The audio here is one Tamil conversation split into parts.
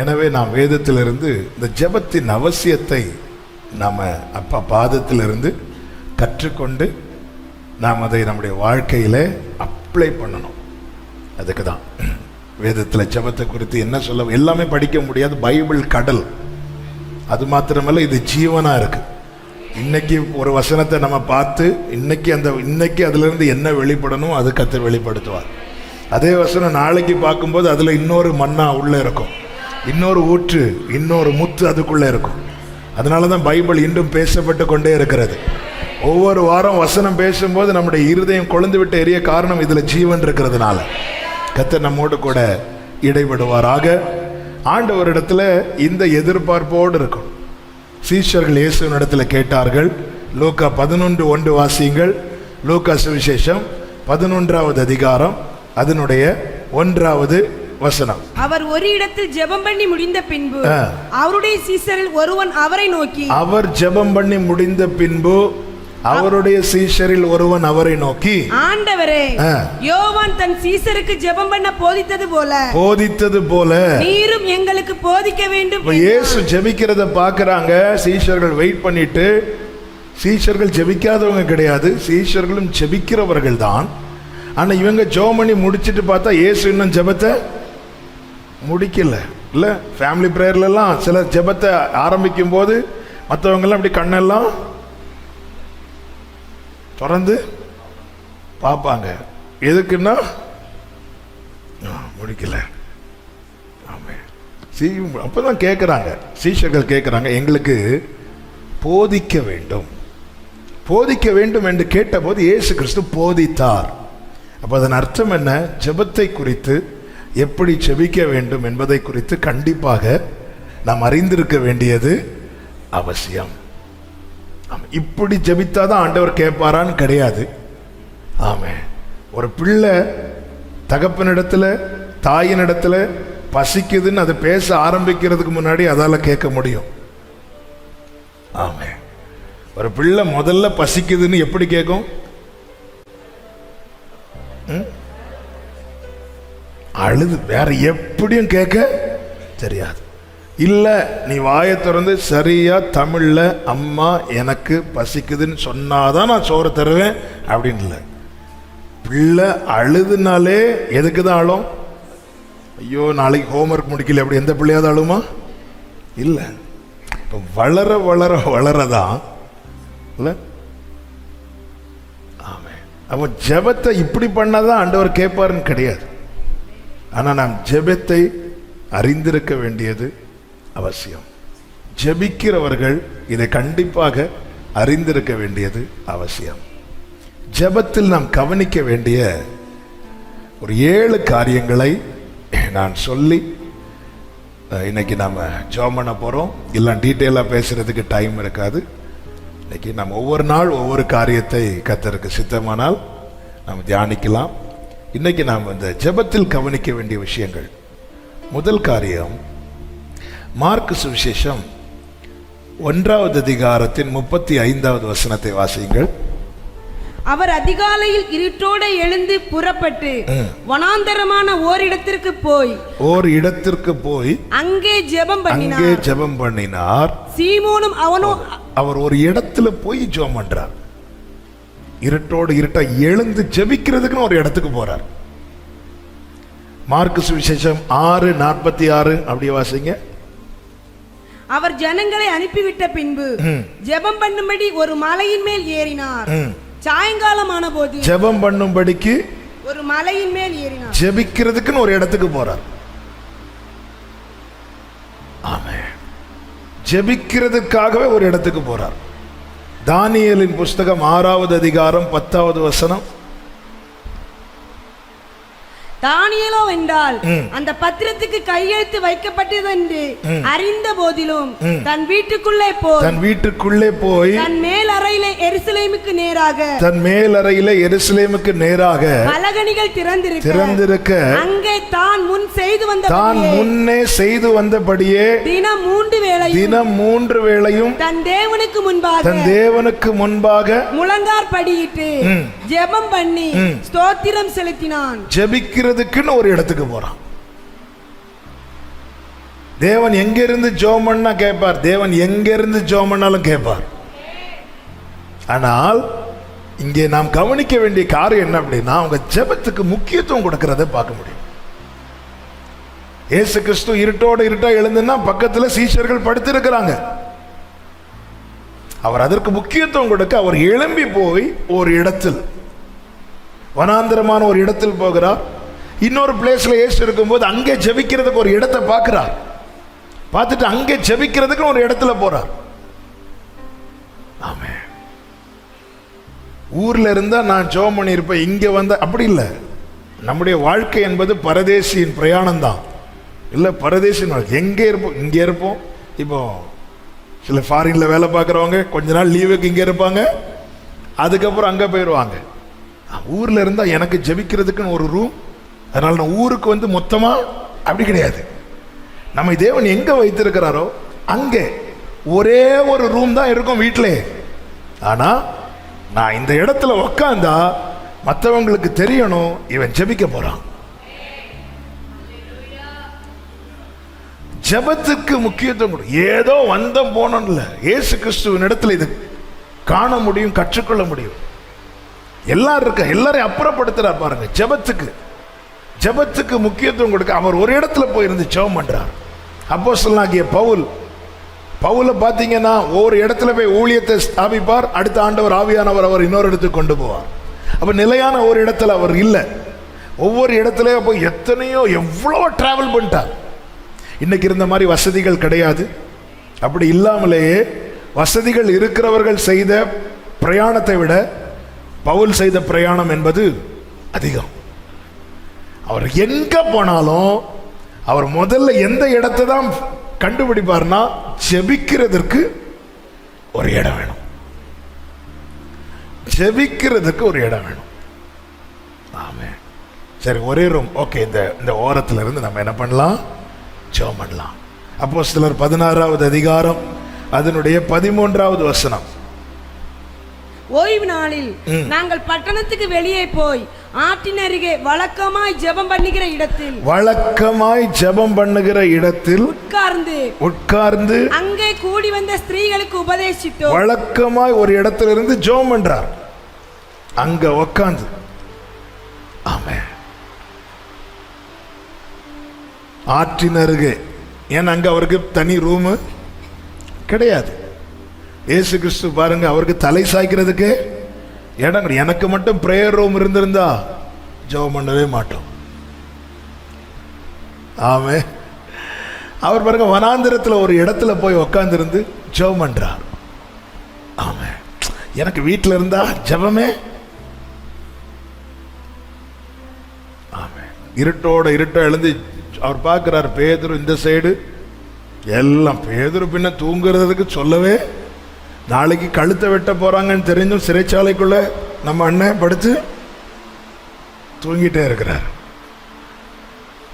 எனவே நாம் வேதத்திலிருந்து இந்த ஜெபத்தின் அவசியத்தை நாம் அப்பா பாதத்திலிருந்து கற்றுக்கொண்டு நாம் அதை நம்முடைய வாழ்க்கையில் அப்ளை பண்ணணும். அதுக்கு தான் வேதத்தில் ஜெபத்தை குறித்து என்ன சொல்ல, எல்லாமே படிக்க முடியாது. பைபிள் கடல். அது மாத்திரமல்ல, இது ஜீவனாக இருக்குது. இன்னைக்கு ஒரு வசனத்தை நம்ம பார்த்து இன்னைக்கு அதிலிருந்து என்ன வெளிப்படணும் அது கர்த்தர் வெளிப்படுத்துவார். அதே வசனம் நாளைக்கு பார்க்கும்போது அதில் இன்னொரு மன்னா உள்ளே இருக்கும், இன்னொரு ஊற்று, இன்னொரு முத்து அதுக்குள்ளே இருக்கும். அதனால தான் பைபிள் இன்றும் பேசப்பட்டு கொண்டே இருக்கிறது. ஒவ்வொரு வாரம் வசனம் பேசும்போது நம்முடைய இருதயம் கொழுந்து விட்டு எரிய காரணம் இதில் ஜீவன் இருக்கிறதுனால. கர்த்தர் நம்மோடு கூட இடைபடுவாராக. ஆண்டவரிடத்துல இந்த எதிர்பார்ப்போடு இருக்கும். சீஷர்கள் இயேசுவினிடத்தில் கேட்டார்கள். லூக்கா 11:1 வாசியுங்கள். லூக்கா சுவிசேஷம் 11வது அதிகாரம் அதனுடைய 1வது வசனம். அவர் ஒரு இடத்தில் ஜெபம் பண்ணி முடிந்த பின்பு அவருடைய சீஷரில் ஒருவன் அவரை நோக்கி, அவர் ஜெபம் பண்ணி முடிந்த பின்பு அவருடைய சீஷரில் ஒருவன் அவரை நோக்கி, ஆண்டவரே, யோவான் தன் சீஷருக்கு ஜெபம் பண்ண போதித்தது போல நீரும் எங்களுக்கு போதிக்க வேண்டும். இயேசு ஜெபிக்கிறத பார்க்கறாங்க. சீஷர்கள் வெயிட் பண்ணிட்டு, சீஷர்கள் ஜெபிக்காதவங்க கிடையாது, சீஷர்களும் ஜெபிக்கிறவர்கள் தான். ஆனா இவங்க ஜெபம் பண்ணி முடிச்சிட்டு பார்த்தா இயேசு இன்னும் ஜெபத்தை முடிக்கல. இல்ல ஃபேமிலி பிரேயர்ல எல்லாம் சில ஜெபத்தை ஆரம்பிக்கும் போது மற்றவங்க எல்லாம் அப்படி கண்ணெல்லாம் திறந்து பார்ப்பாங்க. எதுக்குன்னா முடிக்கல. அப்பதான் கேட்குறாங்க, சீஷர்கள் கேட்குறாங்க, எங்களுக்கு போதிக்க வேண்டும் என்று கேட்டபோது இயேசு கிறிஸ்து போதித்தார். அப்போ அதன் அர்த்தம் என்ன? ஜெபத்தை குறித்து, எப்படி ஜெபிக்க வேண்டும் என்பதை குறித்து கண்டிப்பாக நாம் அறிந்திருக்க வேண்டியது அவசியம். இப்படி ஜெபித்தாதான் ஆண்டவர் கேட்பாரான்னு கிடையாது. ஆமே, ஒரு பிள்ளை தகப்பனிடத்துல தாயினிடத்துல பசிக்குதுன்னு அதை பேச ஆரம்பிக்கிறதுக்கு முன்னாடி அதால கேட்க முடியும். ஆமே, ஒரு பிள்ளை முதல்ல பசிக்குதுன்னு எப்படி கேட்கும்? அழுது, வேற எப்படியும் கேட்க தெரியாது. இல்ல நீ வாயை திறந்து சரியா தமிழ்ல அம்மா எனக்கு பசிக்குதுன்னு சொன்னாதான் நான் சோறு தருவேன் அப்படின்னு இல்லை. பிள்ளை அழுதுனாலே எதுக்கு தான் அழும்? ஐயோ நாளைக்கு ஹோம்ஒர்க் முடிக்கல, அப்படி எந்த பிள்ளையாவது அழுமா? இல்லை. இப்போ வளர வளர வளரதான் இல்ல. ஆமே, அப்போ ஜெபத்தை இப்படி பண்ணாதான் ஆண்டவர் கேட்பாருன்னு கிடையாது. ஆனா நாம் ஜெபத்தை அறிந்திருக்க வேண்டியது அவசியம். ஜெபிக்கிறவர்கள் இதை கண்டிப்பாக அறிந்திருக்க வேண்டியது அவசியம். ஜெபத்தில் நாம் கவனிக்க வேண்டிய ஒரு 7 காரியங்களை நான் சொல்லி இன்னைக்கு நாம் ஜெபம் பண்ண போறோம். எல்லாம் டீட்டெயிலாக பேசுறதுக்கு டைம் இருக்காது. இன்னைக்கு நாம் ஒவ்வொரு நாள் ஒவ்வொரு காரியத்தை கர்த்தருக்கு சித்தமானால் நாம் தியானிக்கலாம். இன்னைக்கு நாம் இந்த ஜெபத்தில் கவனிக்க வேண்டிய விஷயங்கள். முதல் காரியம், மார்க் சுவிசேஷம் 1வது அதிகாரத்தின் 35வது வசனத்தை வாசியுங்கள். அவர் அதிகாலையில் இருட்டோடு எழுந்து புறப்பட்டு வனாந்தரமான ஓரிடத்திற்கு போய் அங்கே ஜெபம் பண்ணினார். சீமோனும் அவனும் அவர் ஒரு இடத்துல போய் ஜெபம் பண்றார். இருட்டோடு இருட்டா எழுந்து ஜெபிக்கிறதுக்குன்னு ஒரு இடத்துக்கு போறார். மார்க் சுவிசேஷம் 6:46 அப்படியே வாசிங்க. அவர் ஜனங்களை அனுப்பிவிட்ட பின்பு ஜெபம் பண்ணும்படி ஒரு மலையின் மேல் ஏறினார். சாயங்காலமான போது ஜெபம் பண்ணும்படிக்கு ஒரு மலையின் மேல் ஏறினார். ஜெபிக்கிறதுக்குன்னு ஒரு இடத்துக்கு போறார். ஆமென். ஜெபிக்கிறதுக்காகவே ஒரு இடத்துக்கு போறார். தானியேலின் புஸ்தகம் 6வது அதிகாரம் 10வது வசனம். தானியேலோ என்றால் அந்த பத்திரத்துக்கு கையெழுத்து வைக்கப்பட்டது என்று அறிந்த போதிலும் தன் வீட்டுக்குள்ளே போய் தன் மேல் அறையிலே எருசலேமுக்கு நேராக பலகணிகள் திறந்திருக்க அங்கே தான் முன்னே செய்து வந்தபடியே தினம் 3 வேளையும் தன் தேவனுக்கு முன்பாக முழங்காற்படியிட்டு ஜெபம் பண்ணி ஸ்தோத்திரம் செலுத்தினான். ஜெபிக்கிறதுக்குன்னு ஒரு இடத்துக்கு போறான். தேவன் எங்க இருந்து ஜெபம் பண்ணா கேட்பார். தேவன் எங்க இருந்து ஜெபம் பண்ணாலும் கேட்பார். ஆனால் இங்கே நாம் கவனிக்க வேண்டிய காரியம் என்ன அப்படின்னா, அவங்க ஜெபத்துக்கு முக்கியத்துவம் கொடுக்கறத பார்க்க முடியும். இயேசு கிறிஸ்து இருட்டா எழுந்துன்னா பக்கத்துல சீஷர்கள் படுத்திருக்கிறாங்க. அவர் அதற்கு முக்கியத்துவம் கொடுக்க அவர் எழும்பி போய் ஒரு இடத்தில், வனாந்திரமான ஒரு இடத்தில் போகிறார். இன்னொரு பிளேஸ்ல இயேசு இருக்கும்போது அங்கே ஜெபிக்கிறதுக்கு ஒரு இடத்தை பார்க்கிறார். பார்த்துட்டு அங்கே ஜெபிக்கிறதுக்கு ஒரு இடத்துல போறார். ஆமென். ஊர்ல இருந்தா நான் ஜெபம் பண்ணியிருப்பேன், இங்க வந்த அப்படி இல்லை. நம்முடைய வாழ்க்கை என்பது பரதேசியின் பிரயாணம் தான். இல்லை பரதேசின் வாழ்க்கை. எங்கே இருப்போம்? இங்கே இருப்போம். இப்போ சில ஃபாரின்ல வேலை பார்க்குறவங்க கொஞ்ச நாள் லீவுக்கு இங்கே இருப்பாங்க, அதுக்கப்புறம் அங்கே போயிடுவாங்க. ஊரில் இருந்தால் எனக்கு ஜெபிக்கிறதுக்குன்னு ஒரு ரூம், அதனால நான் ஊருக்கு வந்து மொத்தமாக அப்படி கிடையாது. நம்ம தேவன் எங்கே வைத்திருக்கிறாரோ அங்கே ஒரே ஒரு ரூம் தான் இருக்கும் வீட்டிலே. ஆனால் நான் இந்த இடத்துல உக்காந்தா மற்றவங்களுக்கு தெரியணும் இவன் ஜெபிக்க போறான். ஜெபத்துக்கு முக்கியத்துவம் கொடு. ஏதோ வந்த போனோம் இல்லை, இயேசு கிறிஸ்துவின் இடத்துல இது காண முடியும், கற்றுக்கொள்ள முடியும். எல்லாரும் இருக்க, எல்லாரையும் அப்புறப்படுத்துறார் பாருங்க. ஜெபத்துக்கு முக்கியத்துவம் கொடுக்க அவர் ஒரு இடத்துல போயிருந்து ஜெபம் பண்றார். அப்போஸ்தலனாகிய பவுல பார்த்தீங்கன்னா ஒவ்வொரு இடத்துல போய் ஊழியத்தை ஸ்தாபிப்பார். அடுத்த ஆண்டவர் ஆவியானவர் அவர் இன்னொரு இடத்துக்கு கொண்டு போவார். அப்ப நிலையான ஒரு இடத்துல அவர் இல்லை, ஒவ்வொரு இடத்துல போய் எவ்வளோ டிராவல் பண்ணிட்டார். இன்னைக்கு இருந்த மாதிரி வசதிகள் கிடையாது. அப்படி இல்லாமலேயே வசதிகள் இருக்கிறவர்கள் செய்த பிரயாணத்தை விட பவுல் செய்த பிரயாணம் என்பது அதிகம். அவர் எங்க போனாலும் அவர் முதல்ல எந்த இடத்தை தான் கண்டுபிடிப்பார்னா, ஜெபிக்கிறதற்கு ஒரு இடம் வேணும். ஜெபிக்கிறதுக்கு ஒரு இடம் வேணும். ஆமென். சரி, ஒரே ரூம் ஓகே. இந்த ஓரத்துல இருந்து நம்ம என்ன பண்ணலாம்? ஜெபம் பண்ணலாம். அப்போஸ்தலர் 16வது அதிகாரம் அதனுடைய 13வது வசனம். ஓய்வு நாளில் நாங்கள் பட்டணத்துக்கு வெளியே போய் ஆற்றின் அருகே வழக்கமாய் ஜெபம் பண்ணுகிற இடத்தில் உட்கார்ந்து அங்கே கூடி வந்த ஸ்திரீகளுக்கு உபதேசித்தோம். வழக்கமாய் ஒரு இடத்துல இருந்து ஜெபம் பண்றார், அங்க உட்கார்ந்து. ஆமென். ஆற்றின் அருகே, ஏன் அங்க அவருக்கு தனி ரூமு கிடையாது. இயேசு கிறிஸ்து பாருங்க, அவருக்கு தலை சாய்க்கிறதுக்கு இடம். எனக்கு மட்டும் பிரேயர் ரூம் இருந்திருந்தா ஜெபம் பண்ணவே மாட்டோம். ஆமே. அவர் பாருங்க வனாந்திரத்தில் ஒரு இடத்துல போய் உக்காந்துருந்து ஜெபம் பண்றார். ஆமே. எனக்கு வீட்டில் இருந்தா ஜெபமே. ஆமே. இருட்டோ எழுந்து அவர் பார்க்கிறார். பேதுரு இந்த சைடு எல்லாம். பேதுரு பின்ன தூங்குறதுக்கு சொல்லவே, நாளைக்கு கழுத்தை வெட்ட போறாங்கன்னு தெரிஞ்சும் சிறைச்சாலைக்குள்ள நம்ம அண்ணன் படுத்து தூங்கிட்டே இருக்கிறார்.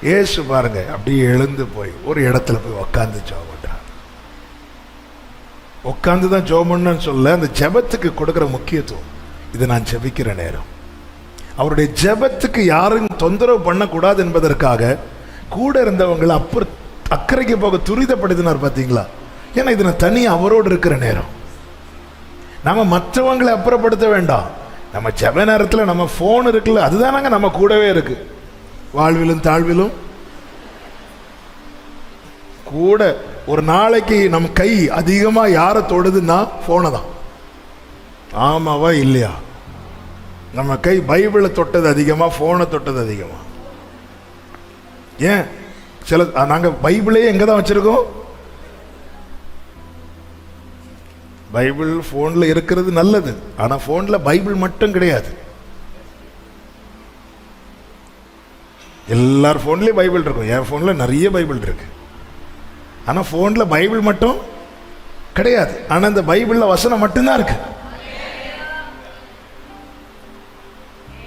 இயேசு பாருங்க அப்படியே எழுந்து போய் ஒரு இடத்துல போய் உட்காந்து ஜெபம் பண்றார். உட்காந்து தான் ஜெபம் பண்ணு சொல்ல, அந்த ஜெபத்துக்கு கொடுக்கிற முக்கியத்துவம். இது நான் ஜெபிக்கிற நேரம். அவருடைய ஜெபத்துக்கு யாரும் தொந்தரவு பண்ணக்கூடாது என்பதற்காக கூட இருந்தவங்களை அக்கறைக்கு போக துரிதப்படுத்தினார். பார்த்தீங்களா? ஏன்னா இது நான் தனி அவரோடு இருக்கிற நேரம். நம்ம மற்றவங்களை அப்புறப்படுத்த வேண்டாம். நம்ம ஜெப நேரத்தில் நம்ம போன் இருக்குல்ல, அதுதானாங்க நம்ம கூடவே இருக்கு. வாழ்விலும் தாழ்விலும் கூட. ஒரு நாளைக்கு நம்ம கை அதிகமா யாரை தொடுதுன்னா போனை தான். ஆமாவா இல்லையா? நம்ம கை பைபிளை தொட்டது அதிகமா, போனை தொட்டது அதிகமா? ஏன் சில நாங்க பைபிளே எங்க தான் வச்சிருக்கோம்? பைபிள் போன்ல இருக்கிறது நல்லது, ஆனா போன்ல பைபிள் மட்டும் கிடையாது. எல்லார் போன்லயும் பைபிள் இருக்கும். என் போன்ல நிறைய பைபிள் இருக்கு, ஆனா போன்ல பைபிள் மட்டும் கிடையாது. ஆனா இந்த பைபிள்ல வசனம் மட்டும்தான் இருக்கு.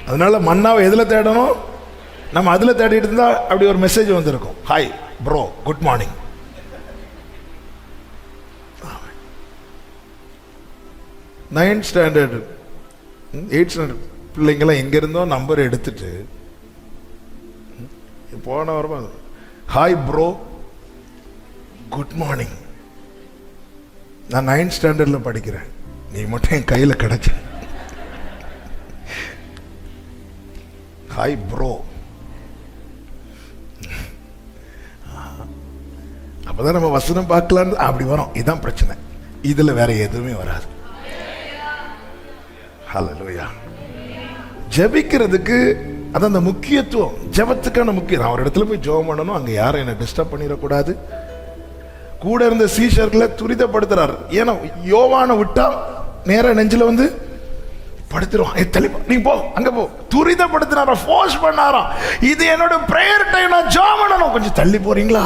அதனால மன்னாவை எதுல தேடணும்? நம்ம அதுல தேடிட்டு இருந்தா அப்படி ஒரு மெசேஜ் வந்திருக்கும். Hi bro, good morning. 9th standard 8th standard பிள்ளைங்களாம் எங்கிருந்தோ நம்பர் எடுத்துட்டு போன வாரமா ஹாய் ப்ரோ குட் மார்னிங். நான் 9th ஸ்டாண்டர்டில் படிக்கிறேன், நீ மட்டும் என் கையில் கிடைச்ச. Hi bro. அப்பதான் நம்ம வசனம் பார்க்கலான்னு அப்படி வரும். இதுதான் பிரச்சனை, இதுல வேற எதுவுமே வராது. ஹல்லேலூயா. ஜெபிக்கிறதுக்கு அது அந்த முக்கியத்துவம், ஜெபத்துக்கான முக்கியம். நான் ஒரு இடத்துல போய் ஜெபம் பண்ணணும், அங்க யாரும் என்ன டிஸ்டர்ப் பண்ணிடக்கூடாது. கூட இருந்த சீஷர்களை துரிதப்படுத்துறாரு. ஏன்னா யோவானை விட்டா நேர நெஞ்சில வந்து படுத்துருவான். நீ போ, அங்க போ. துரிதப்படுத்தினாரா, ஃபோர்ஸ் பண்ணாராம். இது என்னோட பிரேயர் டைம், நான் ஜெபம் பண்ணணும், கொஞ்சம் தள்ளி போறீங்களா?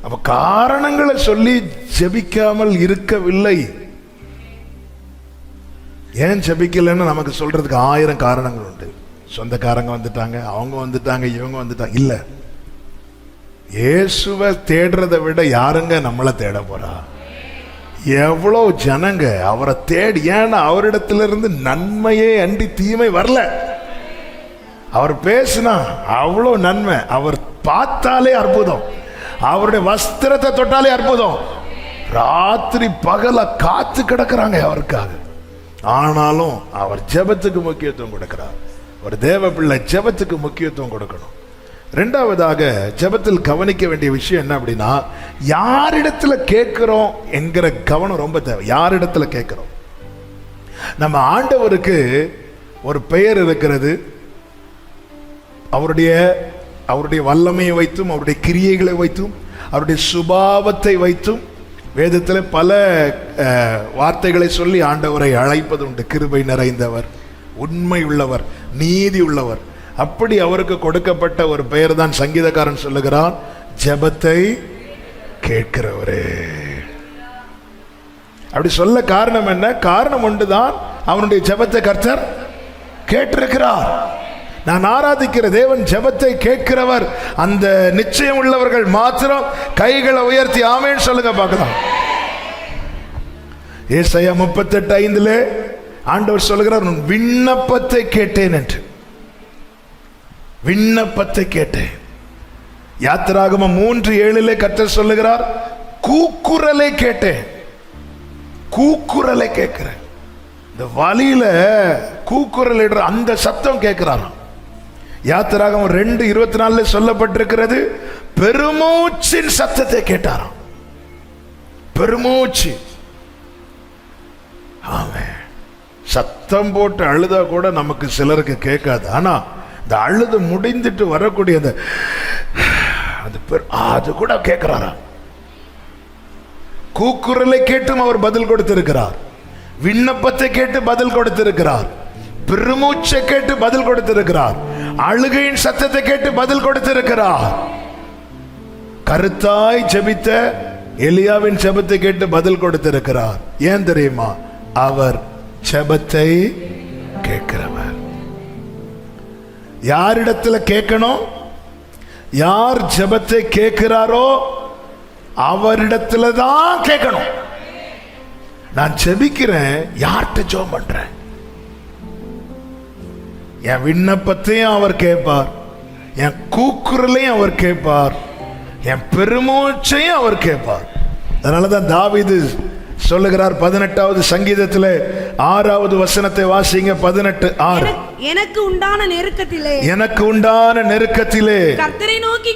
அப்ப காரணங்களை சொல்லி ஜெபிக்காமல் இருக்கவில்லை. ஏன் ஜெபிக்கலன்னு நமக்கு சொல்றதுக்கு 1000 காரணங்கள் உண்டு. சொந்தக்காரங்க வந்துட்டாங்க, அவங்க வந்துட்டாங்க, இவங்க வந்துட்டாங்க. இல்ல, இயேசுவை தேடுறதை விட யாருங்க நம்மளை தேட போறா? எவ்வளவு ஜனங்க அவரை தேடி. ஏன்னா அவரிடத்திலிருந்து நன்மையே அண்டி தீமை வரல. அவர் பேசினா அவ்வளவு நன்மை, அவர் பார்த்தாலே அற்புதம், அவருடைய வஸ்திரத்தை தொட்டாலே அற்புதம். ராத்திரி பகல காத்து கிடக்குறாங்க அவருக்காக. ஆனாலும் அவர் ஜெபத்துக்கு முக்கியத்துவம் கொடுக்கிறார். ஒரு தேவ பிள்ளை ஜெபத்துக்கு முக்கியத்துவம் கொடுக்கணும். இரண்டாவதாக ஜெபத்தில் கவனிக்க வேண்டிய விஷயம் என்ன அப்படின்னா, யாரிடத்துல கேட்கிறோம் என்கிற கவனம் ரொம்ப தேவை. யாரிடத்துல கேட்கிறோம்? நம்ம ஆண்டவருக்கு ஒரு பெயர் இருக்கிறது. அவருடைய வல்லமையை வைத்தும், அவருடைய கிரியைகளை வைத்தும், அவருடைய சுபாவத்தை வைத்தும் வேதத்தில் பல வார்த்தைகளை சொல்லி ஆண்டவரை அழைப்பது உண்டு. கிருபை நிறைந்தவர், உண்மை உள்ளவர், நீதி உள்ளவர். அப்படி அவருக்கு கொடுக்கப்பட்ட ஒரு பெயர் தான் சங்கீதக்காரன் சொல்லுகிறான், ஜெபத்தை கேட்கிறவரே. அப்படி சொல்ல காரணம் என்ன? காரணம் ஒன்றுதான், அவனுடைய ஜெபத்தை கர்த்தர் கேட்டிருக்கிறார். நான் ஆராதிக்கிற தேவன் ஜெபத்தை கேட்கிறவர். அந்த நிச்சயம் உள்ளவர்கள் மாத்திரம் கைகளை உயர்த்தி ஆமென் சொல்லுங்க பார்க்கலாம். ஏசாயா 38:5 ஆண்டவர் சொல்லுகிறார், விண்ணப்பத்தை கேட்டேன் என்று. விண்ணப்பத்தை கேட்டேன். யாத்திராகமம் 3:7 கர்த்தர் சொல்லுகிறார், கூக்குரலை கேட்டேன். கூக்குரலை கேட்கிறேன். இந்த வழியில கூக்குரல் இடுற அந்த சத்தம் கேட்கிறாராம். யாத்திராகமம் 2:24 சொல்லப்பட்டிருக்கிறது, பெருமூச்சின் சத்தத்தை கேட்டாராம். பெருமூச்சு. ஆமென். சத்தம் போட்டு அழுதா கூட நமக்கு சிலருக்கு கேட்காது. ஆனா இந்த அழுது முடிந்துட்டு வரக்கூடிய அது கூட கேட்கிறாராம். கூக்குரலை கேட்டும் அவர் பதில் கொடுத்திருக்கிறார். விண்ணப்பத்தை கேட்டு பதில் கொடுத்திருக்கிறார். பெருமூச்சை கேட்டு பதில் கொடுத்திருக்கிறார். அழுகையின் சத்தத்தை கேட்டு பதில் கொடுத்திருக்கிறார். கருத்தாய் ஜெபித்த எலியாவின் ஜெபத்தை கேட்டு பதில் கொடுத்திருக்கிறார். ஏன் தெரியுமா? அவர் ஜெபத்தை கேட்கிறவர். யாரிடத்துல கேட்கணும்? யார் ஜெபத்தை கேட்கிறாரோ அவரிடத்துல தான் கேட்கணும். நான் ஜெபிக்கிறேன், யார்கிட்ட ஜெபம் பண்றேன்? என் விண்ணப்பத்தையும் அவர் கேட்பார், என் கூக்குரலையும் அவர் கேட்பார், என் பெருமூச்சையும் அவர் கேட்பார். அதனாலதான் தாவீது சொல்லுகிறார் 18வது சங்கீதத்திலே 6வது வசனத்தை வாசிங்க. 18:6. எனக்கு உண்டான நெருக்கத்திலே கர்த்தரை நோக்கி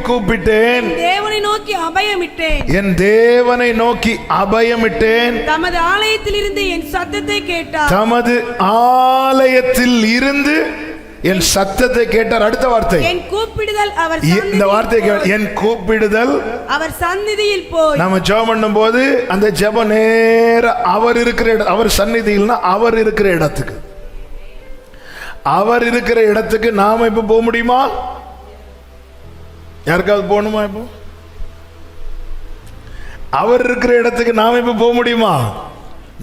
கூப்பிட்டேன். தேவனை நோக்கி அபயமிட்டேன். என் தேவனை நோக்கி அபயமிட்டேன். தமது ஆலயத்தில் இருந்து என் சத்தத்தை கேட்டார். தமது ஆலயத்தில் இருந்து என் சத்தத்தை கேட்டார். அடுத்த வார்த்தை, என் கூப்பிடுதல் அவர் இந்த வார்த்தை, என் கூப்பிடுதல் அவர் சந்நிதியில் போய். நம்ம ஜெபம் பண்ணும் போது அந்த ஜெபம் நேர அவர் இருக்கிற இடம், அவர் சந்நிதியில்னா அவர் இருக்கிற இடத்துக்கு, அவர் இருக்கிற இடத்துக்கு நாம இப்ப போக முடியுமா? யாருக்காவது போகணுமா? இப்போ அவர் இருக்கிற இடத்துக்கு நாம இப்ப போக முடியுமா?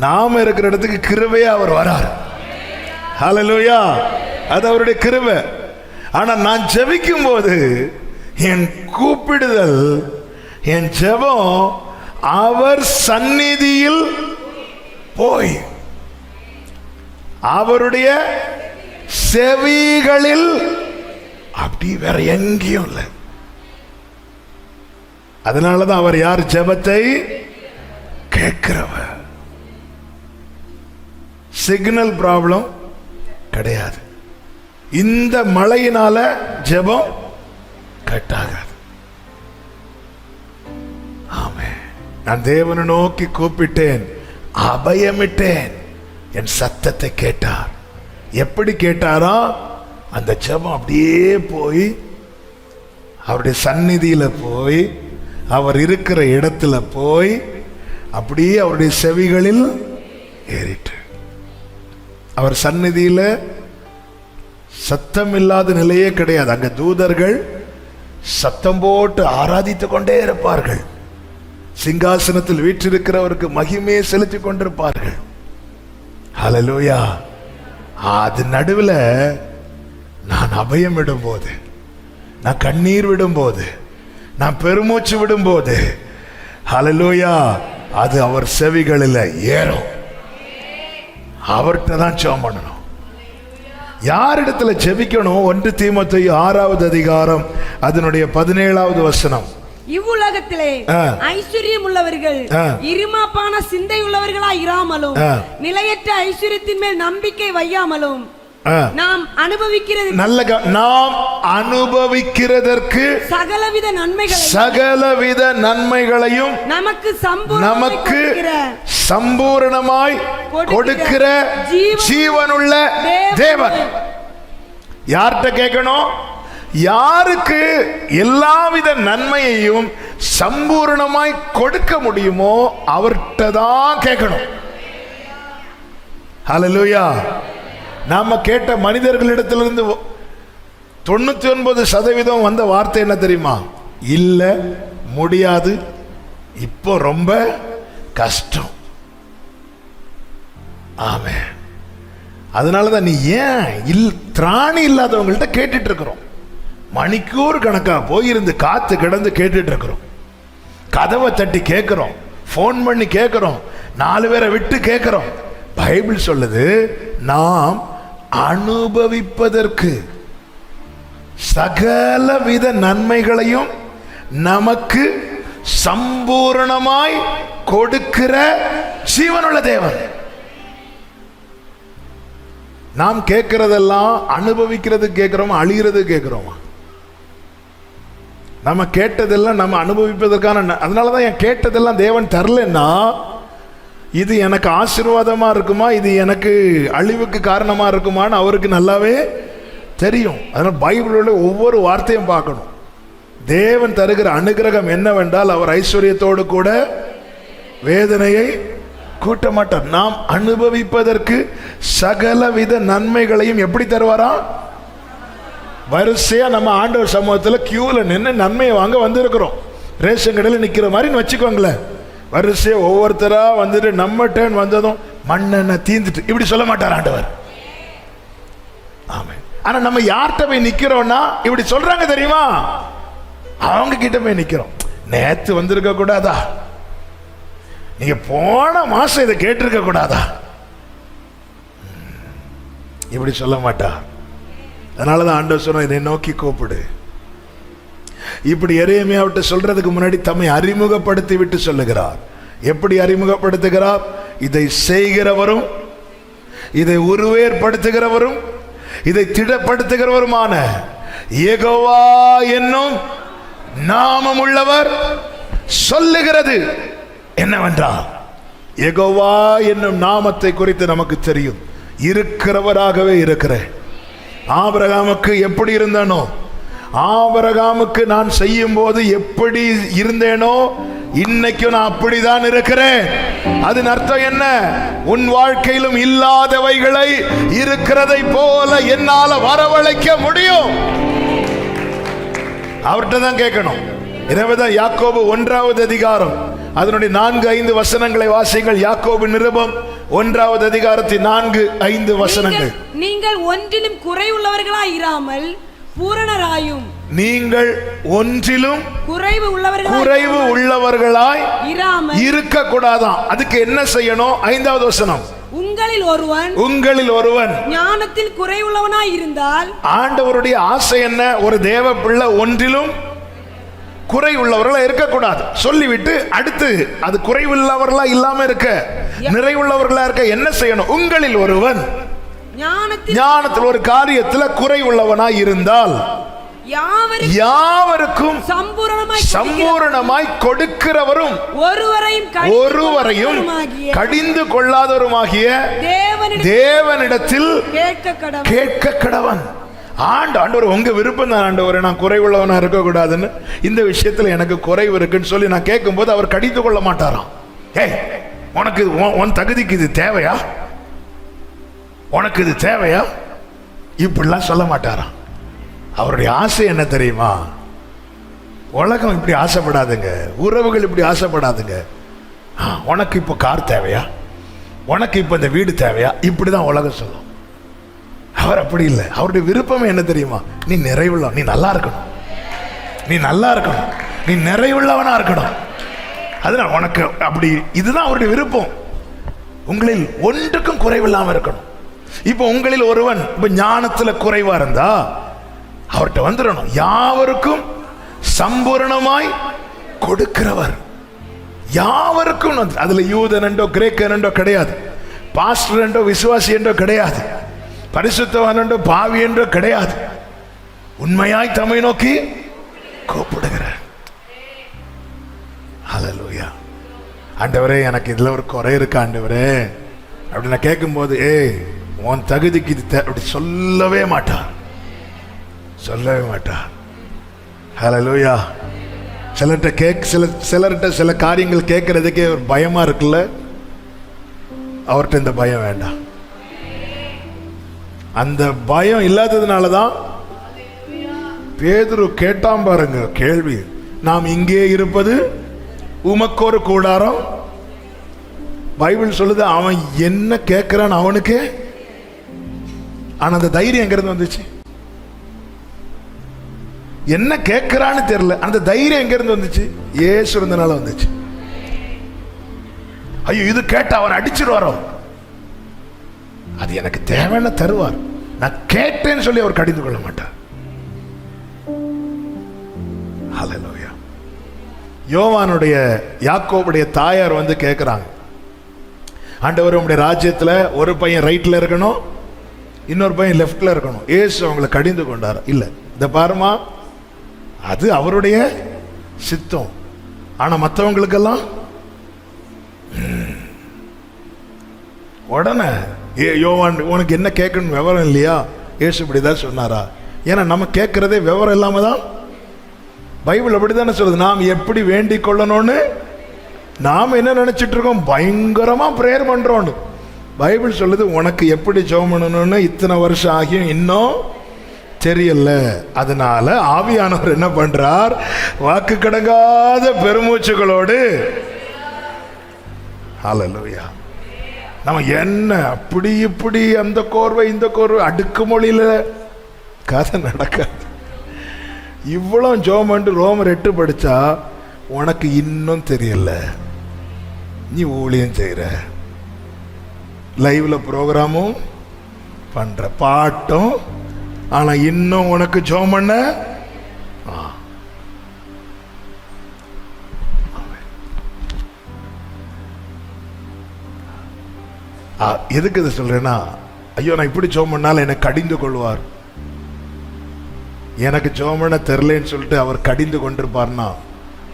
நாம இருக்கிற இடத்துக்கு கிருபையா அவர் வரார். ஹல்லேலூயா. அது அவருடைய கிருபை. ஆனா நான் ஜெபிக்கும் போது என் கூப்பிடுதல், என் ஜெபம் அவர் சந்நிதியில் போய், அவருடைய செவிகளில். அப்படி வேற எங்கேயும் இல்லை. அதனாலதான் அவர் யார்? ஜெபத்தை கேட்கிறவர். சிக்னல் ப்ராப்ளம் கிடையாது. இந்த மழையினால ஜெபம் கட்டாகாது. ஆமென். நான் தேவனை நோக்கி கூப்பிட்டேன், அபயமிட்டேன், என் சத்தத்தை கேட்டார். எப்படி கேட்டாரா? அந்த ஜெபம் அப்படியே போய் அவருடைய சந்நிதியில போய் அவர் இருக்கிற இடத்துல போய் அப்படியே அவருடைய செவிகளில் ஏறிட்டு. அவர் சந்நிதியில சத்தம் இல்லாத நிலையே கிடையாது. அங்க தூதர்கள் சத்தம் போட்டு ஆராதித்துக் கொண்டே இருப்பார்கள். சிங்காசனத்தில் வீற்றிருக்கிறவருக்கு மகிமையை செலுத்திக் கொண்டிருப்பார்கள். ஹல்லேலூயா. அது நடுவில் நான் அபயம் விடும்போது, நான் கண்ணீர் விடும்போது, நான் பெருமூச்சு விடும்போது, ஹல்லேலூயா, அது அவர் செவிகளில் ஏறும். அவர்கிட்ட தான் ஜெபம் பண்ணணும். யாரிடத்துல ஜெபிக்கணும்? 1 தீமோத்தேயு 6வது அதிகாரம் அதனுடைய 17வது வசனம். இவ்வுலகத்திலே ஐஸ்வர்யம் உள்ளவர்கள் இருமாப்பான சிந்தை உள்ளவர்களா இராமலும் நிலையற்ற ஐஸ்வர்யத்தின் மேல் நம்பிக்கை வையாமலும் நாம் அனுபவிக்கிறதற்கு சகலவித நன்மைகளையும் நமக்கு சம்பூரணமாய் கொடுக்கிற ஜீவனுள்ள தேவன். யார்கிட்ட கேட்கணும்? யாருக்கு எல்லாவித நன்மையையும் சம்பூர்ணமாய் கொடுக்க முடியுமோ அவர்கிட்ட தான் கேட்கணும். ஹல்லேலூயா. நாம கேட்ட மனிதர்களிடத்திலிருந்து 99% வந்த வார்த்தை என்ன தெரியுமா? இல்ல, முடியாது, இப்போ ரொம்ப கஷ்டம். ஆமென். அதனாலதான் நீ ஏன் திராணி இல்லாதவங்கள்ட்ட கேட்டுட்டு இருக்கிறோம். மணிக்கூர் கணக்கா போயிருந்து காத்து கிடந்து கேட்டுட்டு இருக்கிறோம். கதவை தட்டி கேட்கிறோம், போன் பண்ணி கேட்கிறோம், 4 பேரை விட்டு கேட்கிறோம். பைபிள் சொல்லுது, நாம் அனுபவிப்பதற்கு சகலவித நன்மைகளையும் நமக்கு சம்பூரணமாய் கொடுக்கிற ஜீவனுள்ள தேவன். நாம் கேட்கிறதெல்லாம் அனுபவிக்கிறது கேட்கிறோமா, அழிகிறது கேட்கிறோமா? நம்ம கேட்டதெல்லாம் நம்ம அனுபவிப்பதற்கான. அதனாலதான் என் கேட்டதெல்லாம் தேவன் தரலன்னா இது எனக்கு ஆசீர்வாதமா இருக்குமா, இது எனக்கு அழிவுக்கு காரணமா இருக்குமான்னு அவருக்கு நல்லாவே தெரியும். அதனால பைபிளோட ஒவ்வொரு வார்த்தையும் பார்க்கணும். தேவன் தருகிற அனுகிரகம் என்னவென்றால் அவர் ஐஸ்வர்யத்தோடு கூட வேதனையை கூட்ட மாட்டார். நாம் அனுபவிப்பதற்கு சகலவித நன்மைகளையும் எப்படி தருவாரா? வரிசையா நம்ம ஆண்டவர் சமூகத்தில் கியூல நின்று நன்மையை வாங்க வந்திருக்கிறோம். ரேஷன் கடையில் நிக்கிற மாதிரி வச்சுக்கோங்களேன். வரிசையா ஒவ்வொருத்தரா வந்துட்டு நம்ம டேர்ன் வந்ததும் மண்ணெண்ணெய் தீந்துட்டு இப்படி சொல்ல மாட்டார் ஆண்டவர். ஆமென். ஆனா நம்ம யார்கிட்ட போய் நிக்கிறோம்னா இப்படி சொல்றாங்க தெரியுமா? அவங்க கிட்ட போய் நிக்கிறோம். நேத்து வந்திருக்க கூடாதா? நீங்க போன மாசம் இதை கேட்டிருக்க கூடாதா? இப்படி சொல்ல மாட்டா. அதனாலதான் ஆண்டவர் சொன்ன, என்னை நோக்கி கூப்பிடு. இப்படி எரேமியாவிட்ட சொல்றதுக்கு முன்னாடி தம்மை அறிமுகப்படுத்தி விட்டு சொல்லுகிறார். எப்படி அறிமுகப்படுத்துகிறார்? இதை செய்கிறவரும், இதை உருவேற்படுத்துகிறவரும், இதை திடப்படுத்துகிறவருமான யெகோவா என்னும் நாமம் உள்ளவர் சொல்லுகிறது என்னவென்றால், யெகோவா என்னும் நாமத்தை குறித்து நமக்கு தெரியும். இருக்கிறவராகவே இருக்கிறேன். ஆபிரகாமுக்கு எப்படி இருந்தானோ, ஆபிரகாமுக்கு நான் செய்யும் போது எப்படி இருந்தேனோ இன்னைக்கும் நான் அப்படிதான் இருக்கிறேன். அதன் அர்த்தம் என்ன? உன் வாழ்க்கையிலும் இல்லாதவைகளை இருக்கிறதை போல என்னால வரவழைக்க முடியும். அவர்கிட்ட தான் கேட்கணும். எனவேதான் யாக்கோபு 1வது அதிகாரம் அதனுடைய 4-5 வசனங்களை வாசிங்கள். யாக்கோபு நிருபம் 1வது அதிகாரத்தின் 4-5 வசனங்கள். நீங்கள் ஒன்றிலும் குறைவுள்ளவர்களாய் இராமல் பூரணராயும் நீங்கள் ஒன்றிலும் குறைவு உள்ளவர்களாய் இராமல் இருக்க கூடாதாம். அதுக்கு என்ன செய்யணும்? 5வது வசனம், உங்களில் ஒருவன் ஞானத்தில் குறைவுள்ளவனாய் இருந்தால். ஆண்டவருடைய ஆசை என்ன? ஒரு தேவ பிள்ளை ஒன்றிலும் குறை உள்ளவர்களா இருக்கக்கூடாது சொல்லிவிட்டு அடுத்து அது குறைவுள்ளவர்களா இல்லாம இருக்க, நிறைவுள்ளவர்களா இருக்க என்ன செய்யணும்? உங்களில் ஒருவன் ஞானத்தில் ஒரு காரியத்துல குறை உள்ளவனாய் இருந்தால் யாவருக்கும் சம்பூரணமாய் கொடுக்கிறவரும் ஒருவரையும் கடிந்து கொள்ளாதவருமாகிய தேவனிடத்தில் கேட்க கடவன். ஆண்டவர் உங்க விருப்பம் தான் ஆண்டவரே, நான் குறைவுள்ளவனா இருக்கக்கூடாதுன்னு, இந்த விஷயத்துல எனக்கு குறைவு இருக்குன்னு சொல்லி நான் கேட்கும் போது அவர் கடிந்து கொள்ள மாட்டாராம். ஏய், உனக்கு உன் தகுதிக்கு இது தேவையா? உனக்கு இது தேவையா? இப்படிலாம் சொல்ல மாட்டாராம். அவருடைய ஆசை என்ன தெரியுமா? உலகம் இப்படி ஆசைப்படாதுங்க, உறவுகள் இப்படி ஆசைப்படாதுங்க. உனக்கு இப்போ கார் தேவையா? உனக்கு இப்போ இந்த வீடு தேவையா? இப்படிதான் உலகம் சொல்லும். அவர் அப்படி இல்லை. அவருடைய விருப்பம் என்ன தெரியுமா? நீ நிறைவுள்ள, நீ நல்லா இருக்கணும், நீ நல்லா இருக்கணும், நீ நிறைவுள்ளவனா இருக்கணும். அதனால உனக்கு அப்படி, இதுதான் அவருடைய விருப்பம். உங்களில் ஒன்றுக்கும் குறைவில்லாம இருக்கணும். இப்போ உங்களில் ஒருவன் இப்ப ஞானத்துல குறைவா இருந்தா அவர்கிட்ட வந்துடணும். யாவருக்கும் சம்பூரணமாய் கொடுக்கிறவர், யாவருக்கும். அதுல யூதன் என்றோ கிரேக்கன் என்றோ கிடையாது, பாஸ்டர் என்றோ விசுவாசி என்றோ கிடையாது, பரிசுத்தவான் என்றோ பாவி என்றோ கிடையாது. உண்மையாய் தம்மை நோக்கி கூப்பிடுகிற. ஹல்லேலூயா. ஆண்டவரே, எனக்கு இதுல ஒரு குறை இருக்கு ஆண்டவரே அப்படி நான் கேட்கும் போது, உன் தகுதிக்கு இது அப்படி சொல்லவே மாட்டார். ஹல்லேலூயா. சிலர்கிட்ட சில காரியங்கள் கேட்கறதுக்கே ஒரு பயமா இருக்குல்ல, அவர்கிட்ட இந்த பயம் வேண்டாம். அந்த பயம் இல்லாததுனாலதான் பேதுரு கேட்டாம் பாருங்க கேள்வி, நாம் இங்கே இருப்பது உமக்கு ஒரு கூடாரம். பைபிள் சொல்லுது அவன் என்ன கேட்கிறான் அவனுக்கு. ஆனா அந்த தைரியம் எங்கிருந்து வந்துச்சு? என்ன கேட்கிறான்னு தெரியல, அந்த தைரியம் எங்கிருந்து வந்துச்சு? இயேசு இருந்தனால வந்துச்சு. ஐயோ, இது கேட்ட அவன் அடிச்சிருவாரோ, அது எனக்கு தேவையான தருவார், நான் கேட்டேன்னு சொல்லி அவர் கடிந்து கொள்ள மாட்டார். ஹல்லேலூயா. யோவானுடைய யாக்கோபுடைய தாயார் வந்து கேட்கிறாங்க, ஆண்டவர் உம்முடைய ராஜ்யத்துல ஒரு பையன் ரைட்ல இருக்கணும், இன்னொரு பையன் லெஃப்ட்ல இருக்கணும். இயேசு அவங்களை கடிந்து கொண்டார். இல்ல, இந்த பாருமா, அது அவருடைய சித்தம். ஆனா மற்றவங்களுக்கெல்லாம் உடனே யோவான், உனக்கு என்ன கேட்கணும் விவரம் இல்லையா? இயேசு இப்படிதான் சொன்னாரா? ஏன்னா நம்ம கேட்கறதே விவரம் இல்லாம தான். பைபிள் அப்படித்தானே சொல்லுது, நாம் எப்படி வேண்டிக் கொள்ளணும்னு நாம் என்ன நினைச்சிட்டு இருக்கோம்? பயங்கரமா பிரேயர் பண்றோம். பைபிள் சொல்லுது, உனக்கு எப்படி ஜெபம் பண்ணணும்னு இத்தனை வருஷம் ஆகியும் இன்னும் தெரியல. அதனால ஆவியானவர் என்ன பண்றார்? வாக்கு கடங்காத பெருமூச்சுகளோடு. ஹல்லேலூயா. நம்ம என்ன அப்படி இப்படி அந்த கோர்வை இந்த கோர்வை அடுக்கு மொழியில கதை நடக்காது. இவ்வளவு ஜெபம் பண்ணிட்டு ரோமர் 8 படிச்சா உனக்கு இன்னும் தெரியல, நீ ஊழியம் செய்யற, லைவ்ல ப்ரோக்ராமும் பண்ற, பாட்டும், ஆனா இன்னும் உனக்கு ஜெபம் பண்ண. எதுக்கு இதை சொல்றேன்னா, ஐயோ நான் இப்படி ஜெபம் பண்ணாலும் எனக்கு கடிந்து கொள்வார், எனக்கு ஜெபம் பண்ண தெரியலன்னு சொல்லிட்டு அவர் கடிந்து கொண்டிருப்பார்னா,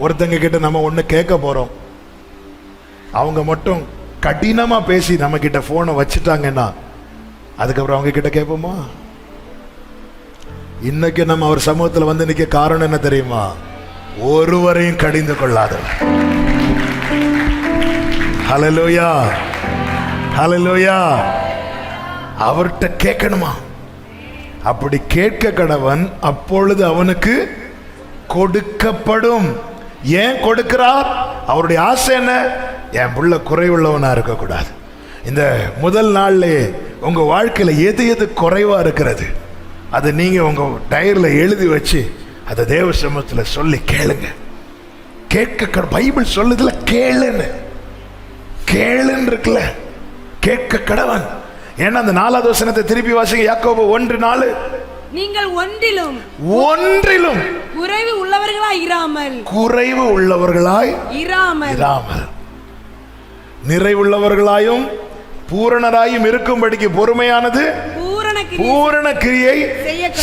ஒருத்தங்க கிட்ட நம்ம ஒண்ணு கேட்க போறோம், அவங்க மட்டும் கடினமா பேசி நம்ம கிட்ட போனை வச்சுட்டாங்கன்னா அதுக்கப்புறம் அவங்க கிட்ட கேட்போமா? இன்னைக்கு நம்ம அவர் சமூகத்தில் வந்து நிக்க காரணம் என்ன தெரியுமா? ஒருவரையும் கடிந்து கொள்ளாதவர். ஹல்லேலூயா, ஹல்லேலூயா. அவர்கிட்ட கேட்கணுமா? அப்படி கேட்க கடவன், அப்பொழுது அவனுக்கு கொடுக்கப்படும். ஏன் கொடுக்கிறார்? அவருடைய ஆசை என்ன? என் புள்ள குறைவுள்ளவனா இருக்கக்கூடாது. இந்த முதல் நாள்லயே உங்க வாழ்க்கையில எது எது குறைவா இருக்கிறது? அதை நீங்க உங்க டயர்ல எழுதி வச்சு அதை தேவ சமூகத்தில் சொல்லி கேளுங்க. கேட்க பைபிள் சொல்லுதுல கேளுன்னு, கேளுன்னு இருக்குல்ல, கேட்க கடவன். ஏன்னா அந்த 4வது வசனத்தை திருப்பி வாசிங்க. யாக்கோபு 1:4. நீங்கள் ஒன்றிலும் குறைவு உள்ளவர்களாய் இராமல் நிறைவுள்ளவர்களாயும் பூரணராயும் இருக்கும்படிக்கு பொறுமையானது பூரண கிரியை